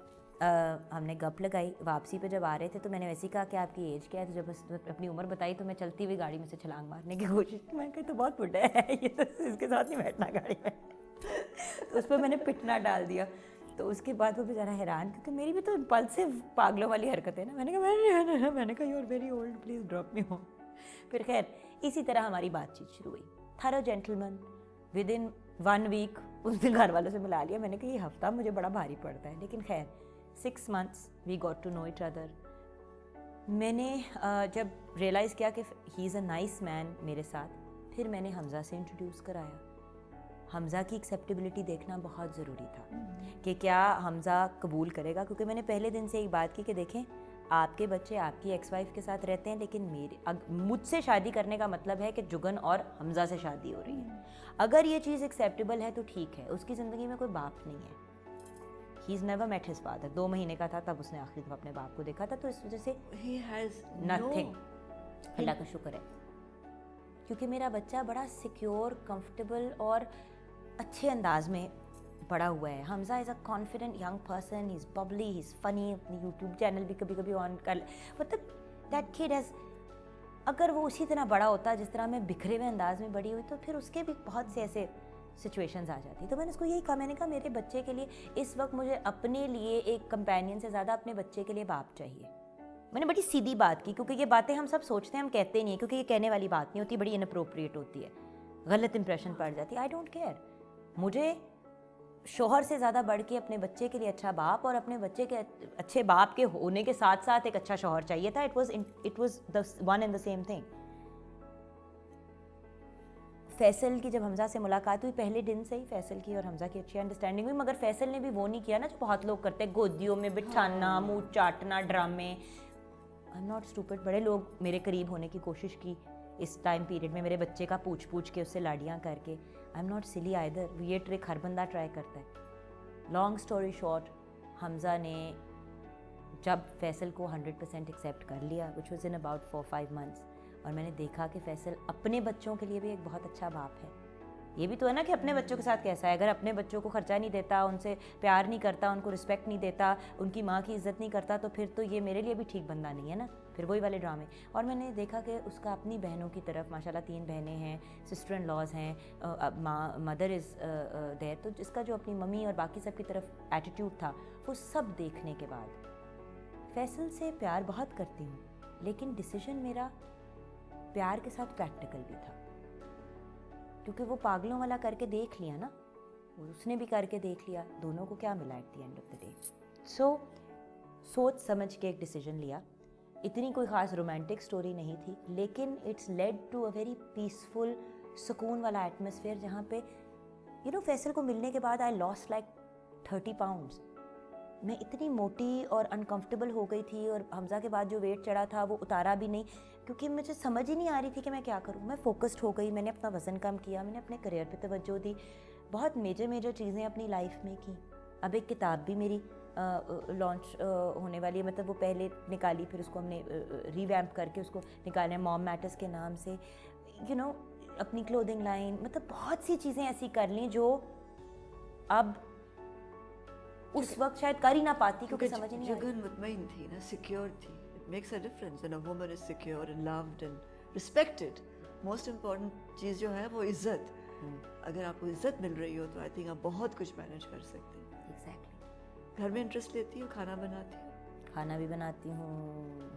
हमने गप लगाई। वापसी पे जब आ रहे थे तो मैंने वैसे ही कहा कि आपकी एज क्या है, तो जब अपनी उम्र बताई तो मैं चलती हुई गाड़ी में से छलांग मारने की कोशिश की। मैं कही तो बहुत बुढ़ा है ये, तो इसके साथ नहीं बैठना गाड़ी में। तो उस पर मैंने पिटना डाल दिया। तो उसके बाद वो बेचारा हैरान, क्योंकि मेरी भी तो इम्पल्सिव पागलों वाली हरकत है ना। मैंने कहा you are very old, please drop me home. फिर खैर इसी तरह हमारी बातचीत शुरू हुई। Thorough gentleman, within 1 week उसने घर वालों से मिला लिया। मैंने कहा ये हफ्ता मुझे बड़ा भारी पड़ता है, लेकिन खैर 6 months we got to know each other. मैंने जब रियलाइज़ किया कि he is a nice man मेरे साथ, फिर मैंने हमज़ा से इंट्रोड्यूस कराया. हमज़ा की एक्सेप्टेबिलिटी देखना बहुत ज़रूरी था कि क्या हमज़ा कबूल करेगा, क्योंकि मैंने पहले दिन से एक बात की कि देखें आपके बच्चे आपकी एक्स वाइफ के साथ रहते हैं, लेकिन मुझसे शादी करने का मतलब है कि जुगन और हमज़ा से शादी हो रही है. अगर ये चीज़ एक्सेप्टेबल है तो ठीक है, उसकी ज़िंदगी में कोई बाप नहीं है. He is never met his father. 2 महीने का था तब उसने आखिरी दफ़ा अपने बाप को देखा था, तो इस वजह से he has नथिंग. अल्लाह का शुक्र है, क्योंकि मेरा बच्चा बड़ा सिक्योर, कंफर्टेबल और अच्छे अंदाज में पड़ा हुआ है. Hamza is a confident young person, he is Babli, he is funny. अपनी यूट्यूब चैनल भी कभी कभी ऑन कर, मतलब दैट किड हैज़, अगर वो उसी तरह बड़ा होता जिस तरह मैं बिखरे हुए अंदाज में बड़ी हुई, तो फिर उसके भी बहुत से ऐसे सिचुएशंस आ जाती. तो मैंने उसको यही कहा, मैंने कहा मेरे बच्चे के लिए इस वक्त मुझे अपने लिए एक कंपेनियन से ज़्यादा अपने बच्चे के लिए बाप चाहिए. मैंने बड़ी सीधी बात की, क्योंकि ये बातें हम सब सोचते हैं, हम कहते नहीं हैं, क्योंकि ये कहने वाली बात नहीं होती, बड़ी इनअप्रोप्रिएट होती है, गलत इंप्रेशन पड़ जाती है. I don't care. मुझे शोहर से ज़्यादा बढ़ के अपने बच्चे के लिए अच्छा बाप और अपने बच्चे के अच्छे बाप के होने के साथ साथ एक अच्छा शोहर चाहिए था. It was the one and the same thing. Faisal की जब हमज़ा से मुलाकात हुई, पहले दिन से ही फैसल की और हमज़ा की अच्छी अंडरस्टैंडिंग हुई, मगर फैसल ने भी वो नहीं किया ना जो बहुत लोग करते हैं, गोदियों में बिठाना, मुंह चाटना, ड्रामे. I am not stupid. बड़े लोग मेरे करीब होने की कोशिश की इस टाइम पीरियड में, मेरे बच्चे का पूछ के उससे लाड़ियाँ करके. I am not silly either. ये ट्रिक हर बंदा ट्राई करता है. लॉन्ग स्टोरी शॉर्ट, हमज़ा ने जब फैसल को 100% एक्सेप्ट कर लिया, which was in about 4-5 months, और मैंने देखा कि फैसल अपने बच्चों के लिए भी एक बहुत अच्छा बाप है. ये भी तो है ना कि अपने बच्चों के साथ कैसा है. अगर अपने बच्चों को खर्चा नहीं देता, उनसे प्यार नहीं करता, उनको रिस्पेक्ट नहीं देता, उनकी माँ की इज़्ज़त नहीं करता, तो फिर तो ये मेरे लिए भी ठीक बंदा नहीं है ना. फिर वही वाले ड्रामे. और मैंने देखा कि उसका अपनी बहनों की तरफ, माशाल्लाह 3 बहनें हैं, सिस्टर इन लॉज हैं, मदर इज़ देयर, तो जिसका जो अपनी मम्मी और बाकी सब की तरफ एटीट्यूड था, वो सब देखने के बाद फैसल से प्यार बहुत करती हूँ, लेकिन डिसीजन मेरा प्यार के साथ प्रैक्टिकल भी था, क्योंकि वो पागलों वाला करके देख लिया ना, और उसने भी करके देख लिया. दोनों को क्या मिला at the end of the day. So सोच समझ के एक डिसीजन लिया. इतनी कोई ख़ास रोमांटिक स्टोरी नहीं थी, लेकिन it's led to a very peaceful, सुकून वाला एटमॉस्फेयर, जहाँ पे फैसल को मिलने के बाद आई लॉस्ट लाइक 30 pounds. मैं इतनी मोटी और अनकंफर्टेबल हो गई थी, और हमज़ा के बाद जो वेट चढ़ा था वो उतारा भी नहीं, क्योंकि मुझे समझ ही नहीं आ रही थी कि मैं क्या करूं. मैं फोकस्ड हो गई, मैंने अपना वज़न कम किया, मैंने अपने करियर पे तवज्जो दी, बहुत मेजर चीज़ें अपनी लाइफ में की. अब एक किताब भी मेरी लॉन्च होने वाली है, मतलब वो पहले निकाली, फिर उसको हमने रीवैम्प करके उसको निकाले मॉम मैटर्स के नाम से. अपनी क्लोथिंग लाइन, मतलब बहुत सी चीज़ें ऐसी कर ली जो अब उस वक्त शायद कर ही ना पाती, क्योंकि समझ ही नहीं आ रही. जुगन मुतमईन थी ना, सिक्योर थी. It makes a difference when a woman is secure and loved and respected. Most important चीज़ जो है वो इज्जत. अगर आपको इज्जत मिल रही हो तो आई थिंक आप बहुत कुछ मैनेज कर सकते हैं. एग्जैक्टली. घर में इंटरेस्ट लेती हो, खाना बनाती हो? खाना भी बनाती हूँ,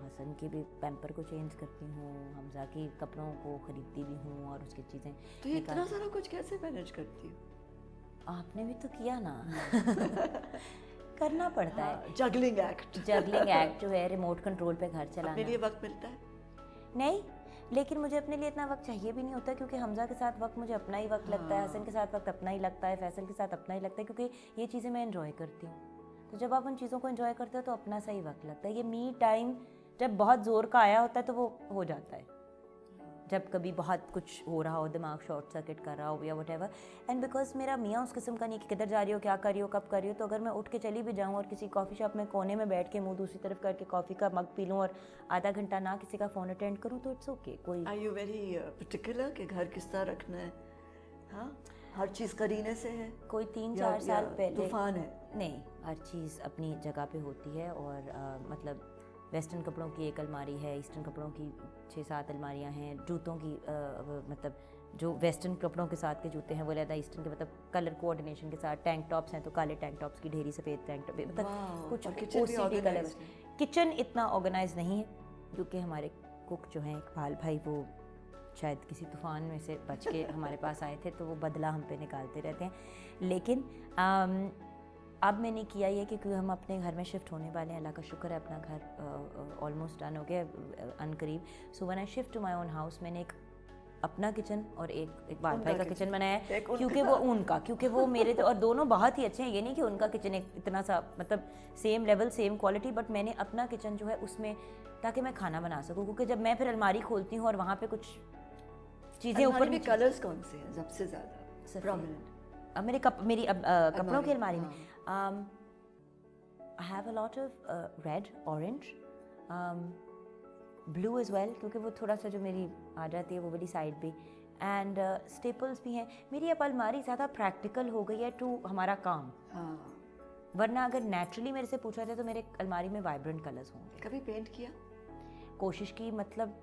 हसन के भी पैम्पर को चेंज करती हूँ, हमज़ा के कपड़ों को ख़रीदती भी हूँ, और उसकी चीज़ें. तो ये इतना सारा कुछ कैसे मैनेज करती हो? आपने भी तो किया ना. करना पड़ता है. Juggling act. जगलिंग एक्ट जो है, रिमोट कंट्रोल पे घर चलाना. अपने लिए वक्त मिलता है? नहीं, लेकिन मुझे अपने लिए इतना वक्त चाहिए भी नहीं होता, क्योंकि हमज़ा के साथ वक्त मुझे अपना ही वक्त लगता है, हसन के साथ वक्त अपना ही लगता है, फैसल के साथ अपना ही लगता है, क्योंकि ये चीज़ें मैं एंजॉय करती हूँ. तो जब आप उन चीज़ों को एंजॉय करते हो तो अपना सही वक्त लगता है. ये मी टाइम जब बहुत ज़ोर का आया होता है तो वो हो जाता है, जब कभी बहुत कुछ हो रहा हो, दिमाग शॉर्ट सर्किट कर रहा हो या वट एवर. एंड बिकॉज मेरा मियाँ उस किस्म का नहीं कि किधर जा रही हो, क्या कर रही हो, कब कर रही हो. तो अगर मैं उठ के चली भी जाऊँ और किसी कॉफ़ी शॉप में कोने में बैठ के मुंह दूसरी तरफ करके कॉफ़ी का मग पी लूँ और आधा घंटा ना किसी का फ़ोन अटेंड करूँ, तो इट्स ओके. कोई आर यू वेरी पर्टिकुलर कि घर किस तरह रखना है? हाँ, हर चीज़ करीने से है? कोई 3-4 साल पहले तूफान है? नहीं, हर चीज़ अपनी जगह पे होती है. और मतलब वेस्टर्न कपड़ों की एक अलमारी है, ईस्टर्न कपड़ों की 6-7 अलमारियाँ हैं, जूतों की मतलब जो वेस्टर्न कपड़ों के साथ के जूते हैं वो अलग, ईस्टर्न के मतलब कलर कोऑर्डिनेशन के साथ. टैंक टॉप्स हैं तो काले टैंक टॉप्स की ढेरी, सफ़ेद टैंक टॉप, मतलब कुछ OCD कलर. किचन इतना ऑर्गेनाइज नहीं है, क्योंकि हमारे कुक जो हैं इकबाल भाई, वो शायद किसी तूफ़ान में से बच के हमारे पास आए थे, तो वो बदला हम पे निकालते रहते हैं. लेकिन अब मैंने किया ये कि क्योंकि हम अपने घर में शिफ्ट होने वाले हैं, अल्लाह का शुक्र है अपना घर ऑलमोस्ट डन हो गया अनकरीब। So when I shift to my own house, मैंने एक अपना किचन और एक बाहर भाई का किचन बनाया है, क्योंकि वो उनका, क्योंकि वो मेरे तो और दोनों बहुत ही अच्छे हैं। ये नहीं कि उनका किचन एक इतना सा मतलब same level same quality, but मैंने अपना किचन जो है उसमें ताकि मैं खाना बना सकूँ, क्योंकि जब मैं फिर अलमारी खोलती हूँ और वहाँ पे कुछ चीज़ें ऊपर में कलर्स कौन से हैं सबसे ज़्यादा प्रोमिनेंट? अब मेरी कपड़ों की अलमारी में I have a lot of red, orange, blue as well, क्योंकि वो थोड़ा सा जो मेरी आ जाती है वो वाली साइड भी, एंड स्टेपल्स भी हैं। मेरी अब अलमारी ज़्यादा प्रैक्टिकल हो गई है टू हमारा काम। वरना अगर नेचुरली मेरे से पूछा जाए तो मेरे अलमारी में वाइब्रेंट कलर्स होंगे। कभी पेंट किया? कोशिश की, मतलब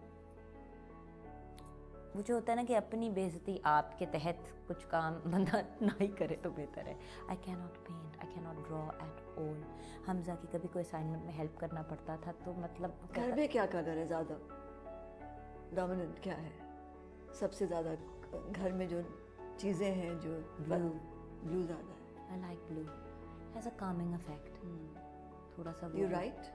वो जो होता है ना कि अपनी बेइज्जती आपके तहत कुछ काम बंदा ना ही करे तो बेहतर है। I can not paint, I can not draw at all. Hamza की कभी कोई असाइनमेंट में हेल्प करना पड़ता था तो मतलब घर में क्या कलर है ज़्यादा डोमिनेंट, क्या है सबसे ज़्यादा घर में जो चीज़ें हैं? जो ब्लू ज़्यादा है। I like blue, has a Kameng effect. थोड़ा सा यू राइट?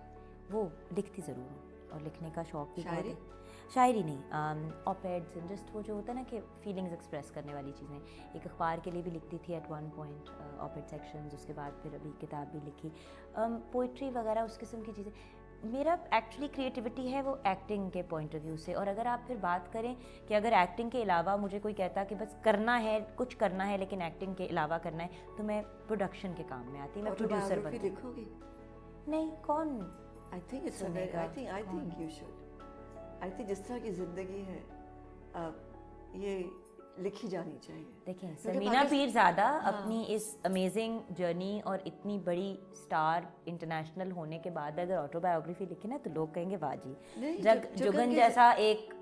वो लिखती ज़रूर हूँ और लिखने का शौक भी बहुत शायरी? है। शायरी नहीं, ऑपेड्स एंड जस्ट वो जो होता है ना कि फीलिंग्स एक्सप्रेस करने वाली चीज़ें। एक अखबार के लिए भी लिखती थी एट वन पॉइंट, ऑपेड सेक्शंस, उसके बाद फिर अभी किताब भी लिखी, पोइट्री वगैरह उस किस्म की चीज़ें। मेरा एक्चुअली क्रिएटिविटी है वो एक्टिंग के पॉइंट ऑफ व्यू से। और अगर आप फिर बात करें कि अगर एक्टिंग के अलावा मुझे कोई कहता कि बस करना है, कुछ करना है लेकिन एक्टिंग के अलावा करना है, तो मैं प्रोडक्शन के काम में आती, मैं प्रोड्यूसर बनती। लिखोगी? नहीं, कौन? I think it's I think you should. I think जिस तरह की ज़िंदगी है ये लिखी जानी चाहिए। देखें, समीना पीरज़ादा अपनी इस अमेजिंग जर्नी और इतनी बड़ी स्टार इंटरनेशनल होने के बाद अगर ऑटोबायोग्राफी लिखी ना तो लोग कहेंगे वाह जी। जब जुगन जैसा एक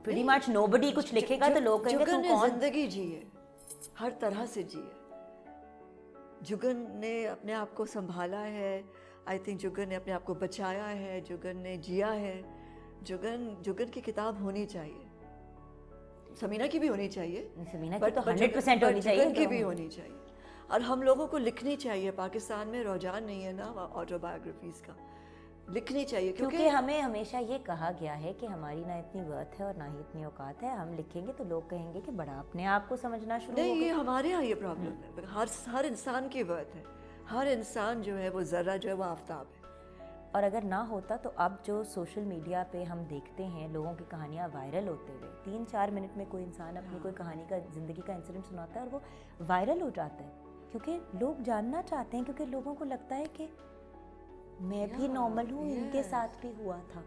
प्रीटी मच नोबडी कुछ लिखेगा तो लोग कहेंगे तुम कौन? जिंदगी जिए, हर तरह से जिए। जुगन ने अपने आप को संभाला है। आई थिंक जुगन ने अपने आप को बचाया है, जुगन ने जिया है। जुगन की किताब होनी चाहिए, समीना की भी होनी चाहिए, समीना की तो 100% होनी चाहिए, जुगन की भी होनी चाहिए। और हम लोगों को लिखनी चाहिए। पाकिस्तान में रुझान नहीं है ना ऑटोबायोग्राफीज का, लिखनी चाहिए क्योंकि हमें हमेशा ये कहा गया है कि हमारी ना इतनी वर्थ है और ना ही इतनी औकात है। हम लिखेंगे तो लोग कहेंगे कि बड़ा अपने आप को समझना शुरू नहीं, ये हमारे यहाँ ये प्रॉब्लम है। हर इंसान की वर्थ है, हर इंसान जो है वो ज़र्रा जो है वो आफ्ताब है। और अगर ना होता तो अब जो सोशल मीडिया पे हम देखते हैं लोगों की कहानियाँ वायरल होते हुए, 3-4 मिनट में कोई इंसान अपनी कोई कहानी का ज़िंदगी का इंसिडेंट सुनाता है और वो वायरल हो जाता है, क्योंकि लोग जानना चाहते हैं, क्योंकि लोगों को लगता है कि मैं भी नॉर्मल हूँ, इनके साथ भी हुआ था।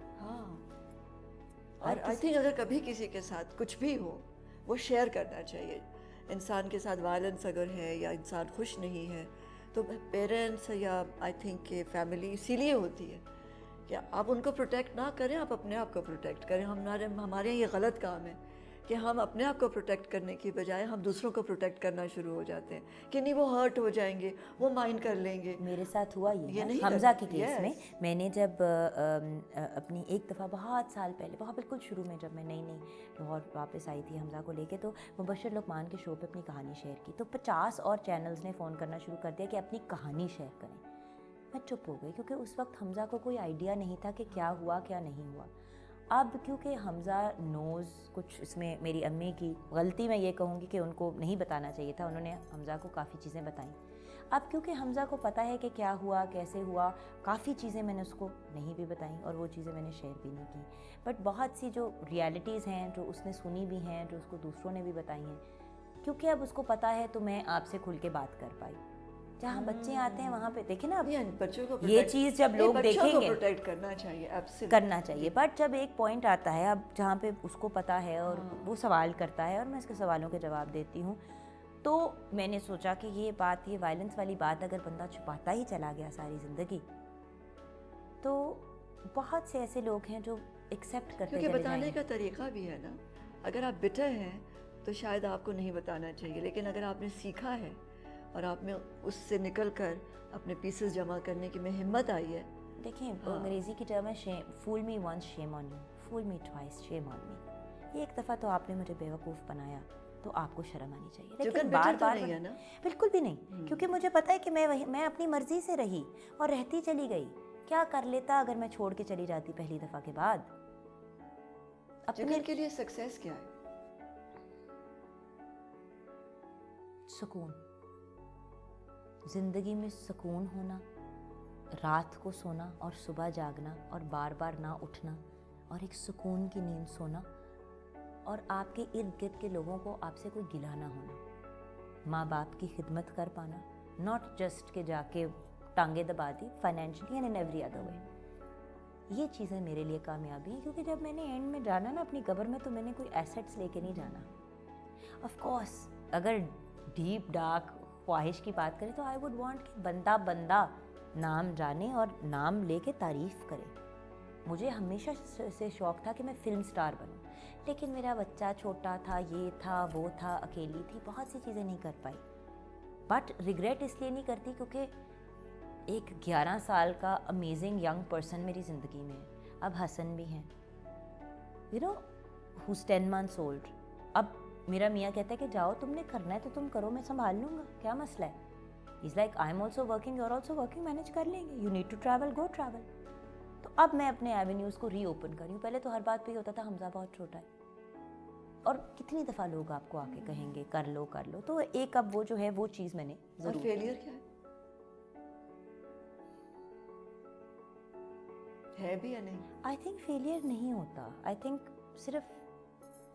और आई थिंक अगर कभी किसी के साथ कुछ भी हो वो शेयर करना चाहिए। इंसान के साथ वायलेंस अगर है या इंसान खुश नहीं है तो पेरेंट्स या आई थिंक कि फैमिली इसीलिए होती है कि आप उनको प्रोटेक्ट ना करें, आप अपने आप को प्रोटेक्ट करें। हमारे ये गलत काम है कि हम अपने आप को प्रोटेक्ट करने की बजाय हम दूसरों को प्रोटेक्ट करना शुरू हो जाते हैं कि नहीं वो हर्ट हो जाएंगे, वो माइंड कर लेंगे। मेरे साथ हुआ ये नहीं हमजा के केस में। मैंने जब अपनी एक दफ़ा बहुत साल पहले, बहुत बिल्कुल शुरू में जब मैं नई लाहौर वापस आई थी हमजा को लेके, तो मुबशर लुकमान के शो पे अपनी कहानी शेयर की तो 50 और चैनल्स ने फ़ोन करना शुरू कर दिया कि अपनी कहानी शेयर करें। मैं चुप हो गई क्योंकि उस वक्त हमजा को कोई आइडिया नहीं था कि क्या हुआ क्या नहीं हुआ। अब क्योंकि हमजा नोज़ कुछ इसमें मेरी अम्मी की गलती मैं ये कहूँगी कि उनको नहीं बताना चाहिए था, उन्होंने हमजा को काफ़ी चीज़ें बताई। अब क्योंकि हमजा को पता है कि क्या हुआ कैसे हुआ, काफ़ी चीज़ें मैंने उसको नहीं भी बताई और वो चीज़ें मैंने शेयर भी नहीं की। बट बहुत सी जो रियलिटीज़ हैं जो उसने सुनी भी हैं, जो उसको दूसरों ने भी बताई हैं, क्योंकि अब उसको पता है तो मैं आपसे खुल के बात कर पाई। जहाँ बच्चे आते हैं वहाँ पे देखे ना, अब बच्चों को ये चीज़ जब लोग देखेंगे प्रोटेक्ट करना चाहिए, करना चाहिए। बट जब एक पॉइंट आता है अब जहाँ पे उसको पता है और वो सवाल करता है और मैं उसके सवालों के जवाब देती हूँ, तो मैंने सोचा कि ये बात, ये वायलेंस वाली बात अगर बंदा छुपाता ही चला गया सारी ज़िंदगी, तो बहुत से ऐसे लोग हैं जो एक्सेप्ट करते क्योंकि बताने का तरीका भी है ना। अगर आप बिटर हैं तो शायद आपको नहीं बताना चाहिए, लेकिन अगर आपने सीखा है और आप में उससे निकल कर अपने पीसेस जमा करने की में हिम्मत आई है। देखिए अंग्रेज़ी की टर्म है fool me once shame on you, fool me twice shame on me. ये एक दफ़ा तो आपने मुझे बेवकूफ़ बनाया तो आपको शर्म आनी चाहिए। जुगन लेकिन बेटर बार तो बार नहीं है ना? बिल्कुल भी नहीं, क्योंकि मुझे पता है कि मैं अपनी मर्जी से रही और रहती चली गई। क्या कर लेता अगर मैं छोड़ के चली जाती पहली दफा के बाद? अपने जुगन के लिए सक्सेस क्या है? सुकून, जिंदगी में सुकून होना, रात को सोना और सुबह जागना और बार बार ना उठना और एक सुकून की नींद सोना, और आपके इर्द गिर्द के लोगों को आपसे कोई गिला ना होना, माँ बाप की खिदमत कर पाना, नॉट जस्ट के जाके टांगे दबा दी, financially and in every other way. ये चीज़ें मेरे लिए कामयाबी हैं, क्योंकि जब मैंने एंड में जाना ना अपनी कब्र में, तो मैंने कोई एसेट्स लेके नहीं जाना। ऑफ कोर्स अगर डीप डार्क ख्वाहिश की बात करें तो आई वुड वांट कि बंदा बंदा नाम जाने और नाम लेके तारीफ़ करे। मुझे हमेशा से शौक़ था कि मैं फिल्म स्टार बनूं, लेकिन मेरा बच्चा छोटा था, ये था वो था, अकेली थी, बहुत सी चीज़ें नहीं कर पाई। बट रिग्रेट इसलिए नहीं करती क्योंकि एक 11 साल का अमेजिंग यंग पर्सन मेरी ज़िंदगी में है। अब हसन भी हैं, you know, who's 10 months old। अब मेरा मियाँ कहता है कि जाओ, तुमने करना है तो तुम करो, मैं संभाल लूँगा, क्या मसला है। Is like I am also working, you are also working, manage कर लेंगे, you need to travel, go travel. तो अब मैं अपने एवेन्यूज़ को रीओपन कर रही हूँ। पहले तो हर बात पे ही होता था हमजा बहुत छोटा है, और कितनी दफ़ा लोग आपको आके कहेंगे कर लो कर लो। तो एक अब वो जो है वो चीज़ मैंने और ज़रूर। फेलियर क्या है भी या नहीं? आई थिंक फेलियर नहीं होता, आई थिंक सिर्फ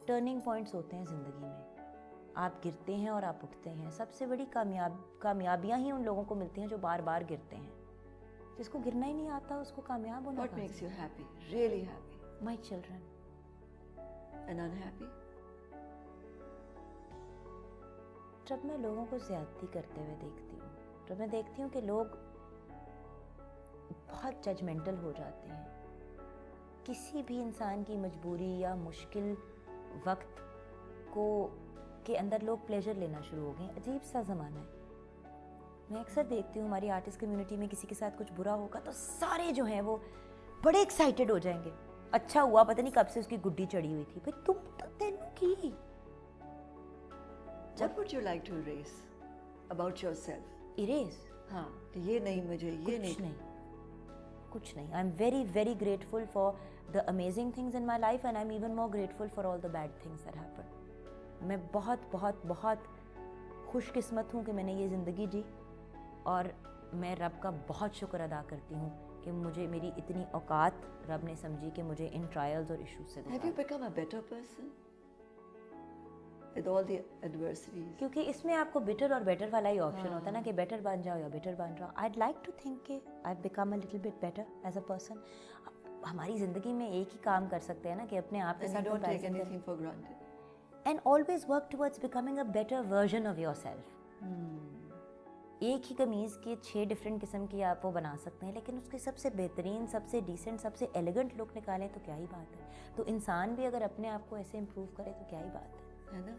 टर्निंग पॉइंट्स होते हैं ज़िंदगी में। आप गिरते हैं और आप उठते हैं। सबसे बड़ी कामयाबियाँ ही उन लोगों को मिलती हैं जो बार बार गिरते हैं। जिसको गिरना ही नहीं आता उसको कामयाब होना। What makes you happy? Really happy? My children. And unhappy? जब मैं लोगों को ज़्यादती करते हुए देखती हूँ, जब मैं देखती हूँ कि लोग बहुत जजमेंटल हो जाते हैं, किसी भी इंसान की मजबूरी या मुश्किल वक्त के अंदर लोग प्लेजर लेना शुरू हो गए। अजीब सा ज़माना है। मैं अक्सर देखती हूँ हमारी आर्टिस्ट कम्युनिटी में किसी के साथ कुछ बुरा होगा तो सारे जो हैं वो बड़े एक्साइटेड हो जाएंगे। अच्छा हुआ, पता नहीं कब से उसकी गुड्डी चढ़ी हुई थी। भाई तुम तो तेनू की। What would you like to erase about yourself? Erase? हाँ, कि ये नहीं, मुझे ये नहीं। कुछ नहीं। I am very very grateful for the amazing things in my life and I am even more grateful for all the bad things that happen. मैं बहुत बहुत बहुत खुशकिस्मत हूँ कि मैंने ये ज़िंदगी जी, और मैं रब का बहुत शुक्र अदा करती हूँ कि मुझे मेरी इतनी औकात रब ने समझी कि मुझे इन ट्रायल्स और इश्यूज से Have you become a better person with all the adversities? क्योंकि इसमें आपको बेटर और बेटर वाला ही ऑप्शन होता है ना, कि बेटर बन जाओ या बेटर बन जाओ। I'd like to think कि I've become a little bit better as a person। हमारी ज़िंदगी में एक ही काम कर सकते हैं ना, कि अपने आप And don't take anything for granted. and always work towards becoming a better version of yourself। एक ही कमीज़ के 6 डिफरेंट किस्म की आप वो बना सकते हैं, लेकिन उसके सबसे बेहतरीन, सबसे डिसेंट, सबसे एलिगेंट लुक निकालें तो क्या ही बात है। तो इंसान भी अगर अपने आप को ऐसे इम्प्रूव करे तो क्या ही बात है ना?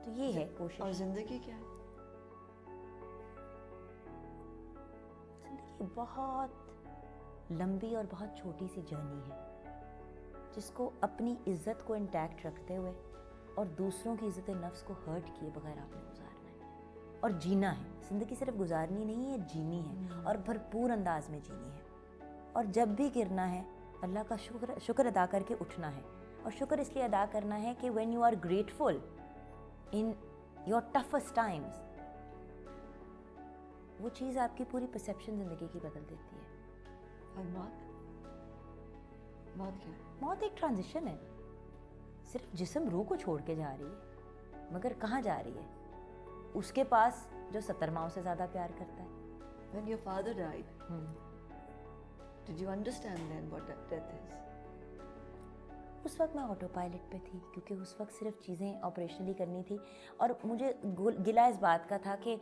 तो ये है कोशिश। और जिंदगी क्या है? जिंदगी बहुत लंबी और बहुत छोटी सी जर्नी है, जिसको अपनी इज्जत को इंटैक्ट रखते हुए और दूसरों की इज्जत नफ्स को हर्ट किए बगैर आपने गुजारना है और जीना है। ज़िंदगी सिर्फ गुजारनी नहीं है, जीनी है, और भरपूर अंदाज में जीनी है। और जब भी गिरना है अल्लाह का शुक्र अदा करके उठना है। और शुक्र इसलिए अदा करना है कि when you are grateful in your toughest times, वो चीज़ आपकी पूरी परसेप्शन ज़िंदगी की बदल देती है। और मौत? मौत क्या है? मौत एक ट्रांजिशन है। सिर्फ जिस्म रूह को छोड़ के जा रही है, मगर कहाँ जा रही है? उसके पास जो 70 माओं से ज़्यादा प्यार करता है। When your father died, did you understand then what death is? उस वक्त मैं ऑटो पायलट पे थी, क्योंकि उस वक्त सिर्फ चीज़ें ऑपरेशनली करनी थी, और मुझे गिला इस बात का था कि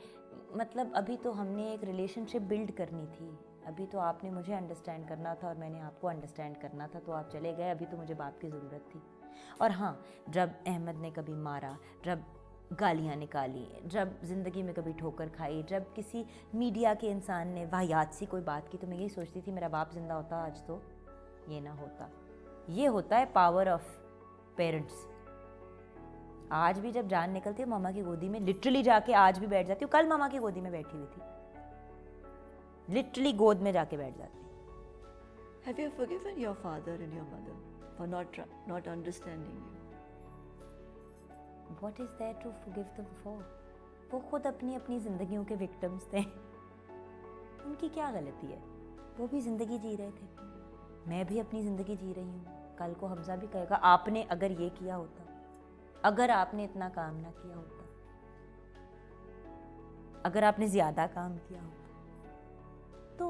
मतलब अभी तो हमने एक रिलेशनशिप बिल्ड करनी थी, अभी तो आपने मुझे अंडरस्टैंड करना था और मैंने आपको अंडरस्टैंड करना था, तो आप चले गए, अभी तो मुझे बाप की ज़रूरत थी। और हाँ, जब अहमद ने कभी मारा, जब गालियाँ निकाली, जब ज़िंदगी में कभी ठोकर खाई, जब किसी मीडिया के इंसान ने वाहियात सी कोई बात की, तो मैं यही सोचती थी मेरा बाप जिंदा होता आज तो ये ना होता। ये होता है पावर ऑफ पेरेंट्स, आज भी जब जान निकलती है मामा की गोदी में लिटरली जाके आज भी बैठ जाती हूँ। कल मामा की गोदी में बैठी हुई थी, लिटरली गोद में जाके बैठ जाती हूँ। Have you forgiven your father and your mother for not understanding you? What is there to forgive them for? वो खुद अपनी अपनी जिंदगियों के विक्टिम्स थे, उनकी क्या गलती है? वो भी जिंदगी जी रहे थे, मैं भी अपनी जिंदगी जी रही हूँ। कल को हमजा भी कहेगा आपने अगर ये किया होता, अगर आपने इतना काम ना किया होता, अगर आपने ज्यादा काम किया होता, तो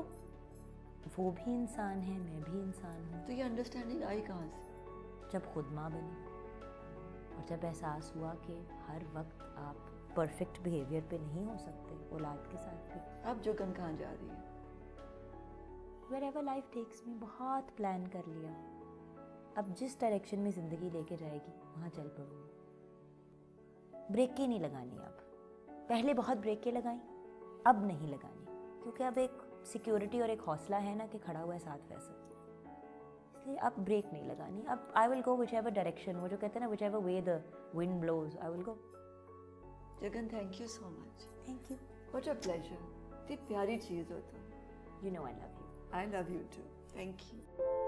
वो भी इंसान है, मैं भी इंसान हूँ। तो ये अंडरस्टैंडिंग आई कहाँ से? जब खुद माँ बनी और जब एहसास हुआ कि हर वक्त आप परफेक्ट बिहेवियर पे नहीं हो सकते औलाद के साथ भी। अब जुगन कहाँ जा रही है? Wherever life takes me, बहुत प्लान कर लिया। अब जिस डायरेक्शन में ज़िंदगी लेके जाएगी वहाँ चल पड़ूँगी। ब्रेकें नहीं लगानी अब, पहले बहुत ब्रेकें लगाई, अब नहीं लगानी, क्योंकि अब एक सिक्योरिटी और एक हौसला है ना कि खड़ा हुआ है साथ वैसे, इसलिए अब ब्रेक नहीं लगानी। अब I will go whichever direction, वो जो कहते हैं ना whichever way the wind blows, I will go. Jagan, thank you so much. Thank you. What a pleasure. इतनी प्यारी चीज़ हो तुम। You know I love you. I love you too. Thank you.